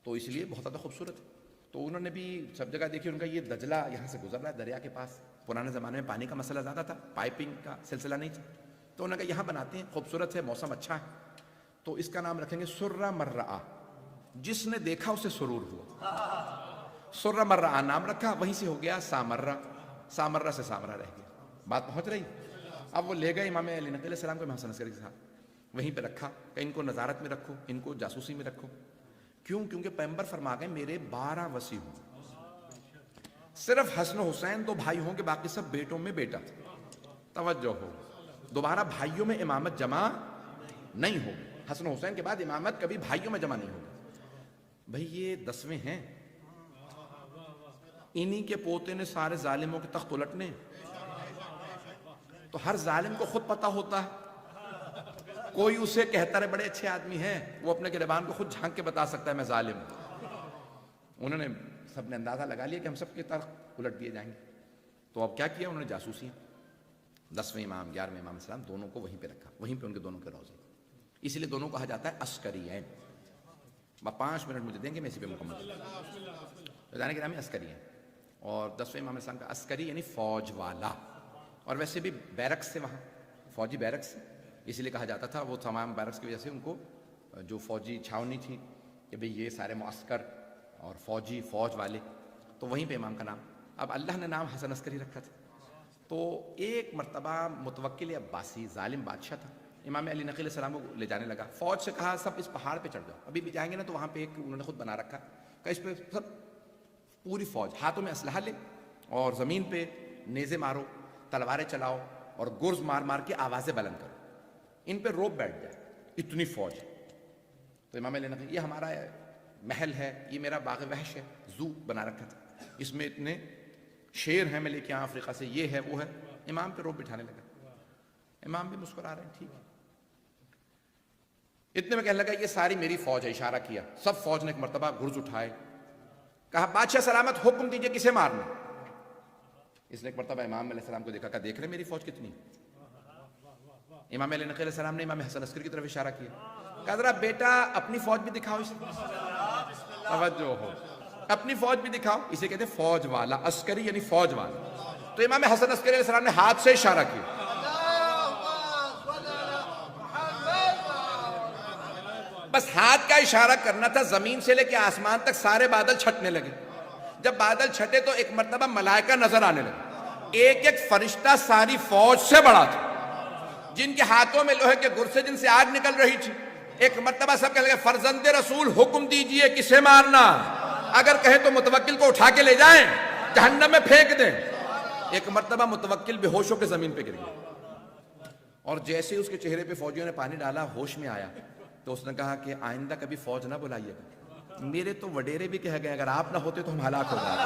تو اس لیے بہت زیادہ خوبصورت ہے. تو انہوں نے بھی سب جگہ دیکھی, ان کا یہ دجلہ یہاں سے گزر رہا ہے دریا کے پاس. پرانے زمانے میں پانی کا مسئلہ زیادہ تھا, پائپنگ کا سلسلہ نہیں تھا. تو انہوں نے کہا یہاں بناتے ہیں, خوبصورت ہے, موسم اچھا ہے, تو اس کا نام رکھیں گے سرہ مرعا. جس نے دیکھا اسے سرور ہوا. سرہ مرعا نام رکھا, وہیں سے ہو گیا سامرہ, سامرہ سے سامرہ رہ گیا. بات پہنچ رہی. اب وہ لے گئے امام علی نقی علیہ السلام کو, امام حسن عسکری کے ساتھ وہیں پہ رکھا کہ ان کو نظارت میں رکھو, ان کو جاسوسی میں رکھو. کیوں؟ کیونکہ پیغمبر فرما گئے میرے 12 وصی ہوں, صرف حسن و حسین 2 بھائی ہوں گے, باقی سب بیٹوں میں بیٹا. توجہ ہو, دوبارہ بھائیوں میں امامت جمع نہیں ہوگی. حسن و حسین کے بعد امامت کبھی بھائیوں میں جمع نہیں ہوگی. بھئی یہ 10ویں ہیں, انہی کے پوتے نے سارے ظالموں کے تخت الٹنے. تو ہر ظالم کو خود پتا ہوتا ہے, کوئی اسے کہتا رہے بڑے اچھے آدمی ہیں, وہ اپنے گریبان کو خود جھانک کے بتا سکتا ہے میں ظالم ہوں. انہوں نے سب نے اندازہ لگا لیا کہ ہم سب کے تخت الٹ دیے جائیں گے. تو اب کیا کیا انہوں نے؟ جاسوسیاں. 10ویں امام 11ویں امام السلام دونوں کو وہیں پہ رکھا, وہیں پہ ان کے دونوں کے روضے. اس لیے دونوں کہا جاتا ہے عسکریین. 5 منٹ مجھے دیں گے, میں اسی پہ مکمل جانے کے نام عسکری ہیں. اور 10ویں امام السلام کا عسکری یعنی فوج والا, اور ویسے بھی بیرکس سے, وہاں فوجی بیرکس سے, اس لیے کہا جاتا تھا. وہ تمام بیرکس کی وجہ سے ان کو جو فوجی چھاونی تھی کہ بھئی یہ سارے معسکر اور فوجی, فوج والے, تو وہیں پہ امام کا نام. اب اللہ نے نام حسن عسکری رکھا تھا. تو ایک مرتبہ متوکل عباسی ظالم بادشاہ تھا, امام علی نقی علیہ السلام کو لے جانے لگا. فوج سے کہا سب اس پہاڑ پہ چڑھ جاؤ, ابھی بھی جائیں گے نا تو وہاں پہ ایک انہوں نے خود بنا رکھا کہ اس پہ سب پوری فوج ہاتھوں میں اسلحہ لے, اور زمین پہ نیزے مارو, تلواریں چلاؤ, اور گرز مار مار کے آوازیں بلند کرو, ان پہ روب بیٹھ جائے, اتنی فوج ہے. تو امام علی نقی, یہ ہمارا محل ہے, یہ میرا باغ وحش ہے, زو بنا رکھا تھا, اس میں اتنے شیر ہیں میں لے کے آیا افریقہ سے, یہ ہے وہ ہے. امام پہ روب بٹھانے لگا. امام بھی مسکرا رہے ہیں, ٹھیک ہے. اتنے میں کہنے لگا یہ ساری میری فوج ہے, اشارہ کیا. سب فوج نے ایک مرتبہ گرز اٹھائے, کہا بادشاہ سلامت, حکم دیجئے کسے مارنا. اس نے ایک مرتبہ امام علیہ السلام کو دیکھا, کہا دیکھ رہے میری فوج کتنی. امام علی نقی علیہ السلام نے امام حسن عسکری کی طرف اشارہ کیا, کہا ذرا بیٹا اپنی فوج بھی دکھاؤ اسے. توجہ ہو, اپنی فوج بھی دکھاؤ. اسے کہتے ہیں فوج والا, عسکری یعنی فوج والا. تو امام حسن عسکری علیہ السلام نے ہاتھ سے اشارہ کیا. بس ہاتھ کا اشارہ کرنا تھا، زمین سے لے کے آسمان تک سارے بادل چھٹنے لگے. جب بادل چھٹے تو ایک مرتبہ ملائکہ نظر آنے لگے، ایک ایک فرشتہ ساری فوج سے بڑا تھا، جن کے ہاتھوں میں لوہے کے گرسے، جن سے آگ نکل رہی تھی. ایک مرتبہ سب کہنے لگے فرزند رسول حکم دیجئے کسے مارنا، اگر کہیں تو متوکل کو اٹھا کے لے جائیں جہنم میں پھینک دیں. ایک مرتبہ متوکل بے ہوش ہو کے زمین پہ گر گیا، اور جیسے اس کے چہرے پہ فوجیوں نے پانی ڈالا ہوش میں آیا تو اس نے کہا کہ آئندہ کبھی فوج نہ بلائیے گا، میرے تو وڈیرے بھی کہہ گئے اگر آپ نہ ہوتے تو ہم ہلاک ہو جاتے.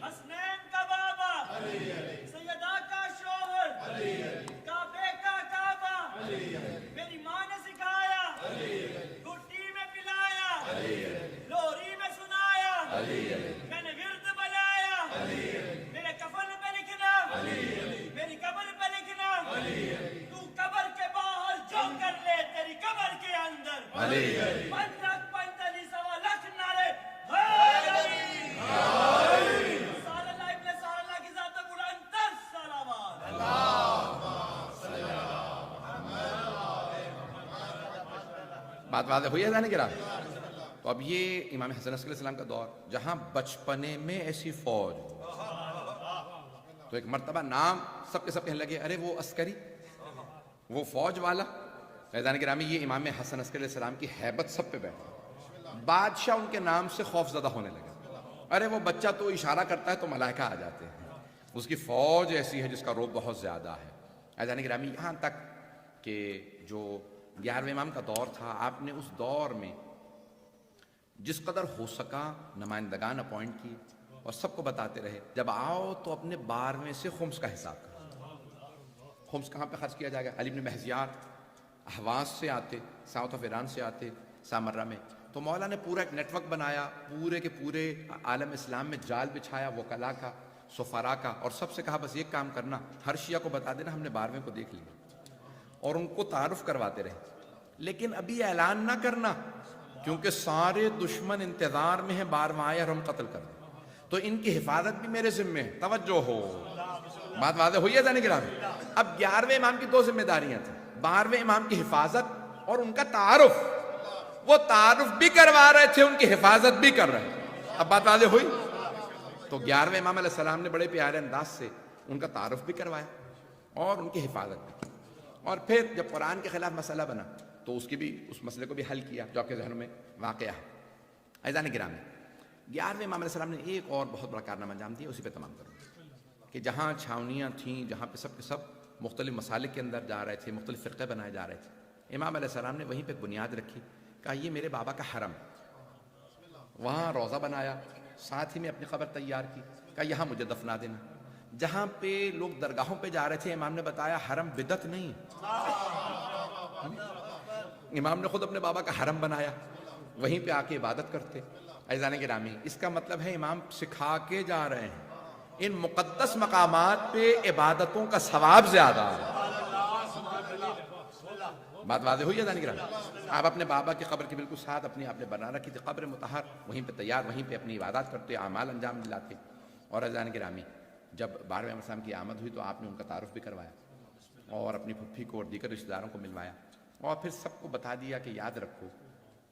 حسنین کا بابا، سیدہ کا شوہر، کعبے کا کعبہ، میری ماں نے سکھایا، گھٹی میں پلایا، لوری میں سنایا، میں نے ورد بنایا، میرے کفن پہ لکھنا، میری قبر پہ لکھنا، تو قبر کے باہر جو کر لے تیری قبر کے اندر. 15 لاکھ نعرے بات واضح ہوئی ہے ذہن گرا. تو اب یہ امام حسن علیہ السلام کا دور، جہاں بچپنے میں ایسی فوج. تو ایک مرتبہ نام سب کے سب کہنے لگے ارے وہ عسکری، وہ فوج والا. فیضان گرامی یہ امام حسن علیہ السلام کی ہیبت سب پہ بیٹھا. بادشاہ ان کے نام سے خوف زدہ ہونے لگا، ارے وہ بچہ تو اشارہ کرتا ہے تو ملائکہ آ جاتے ہیں، اس کی فوج ایسی ہے جس کا رعب بہت زیادہ ہے. فیضان گرامی یہاں تک کہ جو 11ویں امام کا دور تھا، آپ نے اس دور میں جس قدر ہو سکا نمائندگان اپوائنٹ کی اور سب کو بتاتے رہے جب آؤ تو اپنے 12ویں سے خمس کا حساب کرو. خمس کہاں پہ خرچ کیا جائے گا؟ علی بن مہزیار احواز سے آتے، ساؤتھ آف ایران سے آتے سامرہ میں. تو مولا نے پورا ایک نیٹ ورک بنایا، پورے کے پورے عالم اسلام میں جال بچھایا وکلا کا، سفارا کا، اور سب سے کہا بس ایک کام کرنا، ہر شیعہ کو بتا دینا ہم نے 12ویں کو دیکھ لیا، اور ان کو تعارف کرواتے رہے. لیکن ابھی اعلان نہ کرنا کیونکہ سارے دشمن انتظار میں ہیں 12واں آئے اور ہم قتل کر دیں. تو ان کی حفاظت بھی میرے ذمہ ہے، توجہ ہو. بات واضح ہوئی ہے ذہن گرامی. اب 11ویں امام کی 2 ذمہ داریاں تھیں، 12ویں امام کی حفاظت اور ان کا تعارف. وہ تعارف بھی کروا رہے تھے، ان کی حفاظت بھی کر رہے تھے. اب بات واضح ہوئی. تو 11ویں امام علیہ السلام نے بڑے پیارے انداز سے ان کا تعارف بھی کروایا اور ان کی حفاظت بھی کی. اور پھر جب قرآن کے خلاف مسئلہ بنا تو اس مسئلے کو بھی حل کیا جو آپ کے ذہنوں میں واقعہ ہے. عزیزان گرامی، 11ویں امام علیہ السلام نے ایک اور بہت بڑا کارنامہ انجام دیا، اسی پہ تمام کروں کہ جہاں چھاونیاں تھیں، جہاں پہ سب کے سب مختلف مسالک کے اندر جا رہے تھے، مختلف فرقے بنائے جا رہے تھے، امام علیہ السلام نے وہیں پہ بنیاد رکھی. کہا یہ میرے بابا کا حرم، وہاں روضہ بنایا، ساتھ ہی میں اپنی قبر تیار کی. کہا یہاں مجھے دفنا دینا. جہاں پہ لوگ درگاہوں پہ جا رہے تھے امام نے بتایا حرم بدعت نہیں، امام نے خود اپنے بابا کا حرم بنایا، وہیں پہ آ کے عبادت کرتے. عزیزان گرامی، اس کا مطلب ہے امام سکھا کے جا رہے ہیں، ان مقدس مقامات پہ عبادتوں کا ثواب زیادہ ہے. بات واضح ہوئی ہے عزیزان گرامی. آپ اپنے بابا کی قبر کے بالکل ساتھ اپنی آپ نے بنا رکھی تھی قبر مطہر، وہیں پہ تیار، وہیں پہ اپنی عبادات کرتے، اعمال انجام دلاتے. اور عزیزان گرامی، جب 12ویں امام السلام کی آمد ہوئی تو آپ نے ان کا تعارف بھی کروایا اور اپنی پھپھی کو اور دیگر رشتہ داروں کو ملوایا، اور پھر سب کو بتا دیا کہ یاد رکھو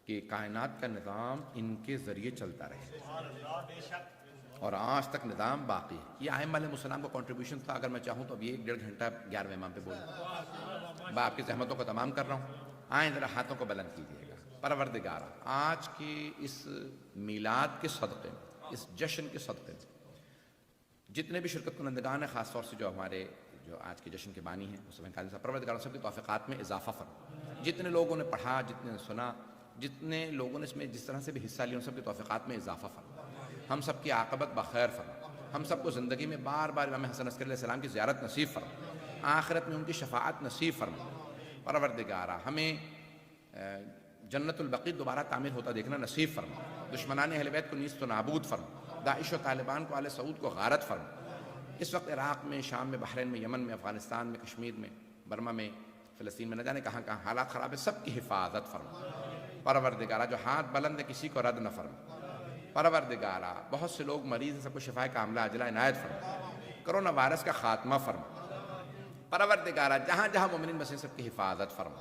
کہ کائنات کا نظام ان کے ذریعے چلتا رہے اور آج تک نظام باقی ہے. یہ ائمہ علیہ السلام کا کنٹریبیوشن تھا. اگر میں چاہوں تو اب یہ 1.5 گھنٹہ 11ویں امام پہ بولوں. میں آپ کی زحمتوں کو تمام کر رہا ہوں. آئیں ذرا ہاتھوں کو بلند کیجیے گا. پروردگارہ، آج کے اس میلاد کے صدقے میں، اس جشن کے صدقے میں جتنے بھی شرکت کنندگان ہیں، خاص طور سے جو ہمارے جو آج کے جشن کے بانی ہیں مسلم قاضی صاحب، پروردگار سب کی توفیقات میں اضافہ فرما. جتنے لوگوں نے پڑھا، جتنے نے سنا، جتنے لوگوں نے اس میں جس طرح سے بھی حصہ لیا، ان سب کی توفیقات میں اضافہ فرما. ہم سب کی عاقبت بخیر فرما. ہم سب کو زندگی میں بار بار امام حسن عسکری علیہ السلام کی زیارت نصیب فرما. آخرت میں ان کی شفاعت نصیب فرما. پروردگارہ ہمیں جنت البقیع دوبارہ تعمیر ہوتا دیکھنا نصیب فرما. دشمنان اہل بیت کو نیست و نابود فرما. داعش و طالبان کو آل سعود کو غارت فرما. اس وقت عراق میں، شام میں، بحرین میں، یمن میں، افغانستان میں، کشمیر میں، برما میں، فلسطین میں، نہ جانے کہاں کہاں حالات خراب ہے، سب کی حفاظت فرما. پروردگارہ جو ہاتھ بلند ہے کسی کو رد نہ فرما. پروردگارہ بہت سے لوگ مریض ہیں، سب کو شفا کاملہ عاجلہ عنایت فرما. کرونا وائرس کا خاتمہ فرما، پروردگارہ جہاں جہاں مومنین بسیں سب کی حفاظت فرما،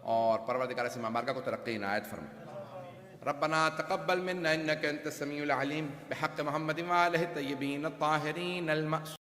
اور پروردگارہ سے مبارکہ کو ترقی عنایت فرما۔ ربنا تقبل منا انك انت السميع العليم بحق محمد وآله الطيبين الطاهرين المأسومين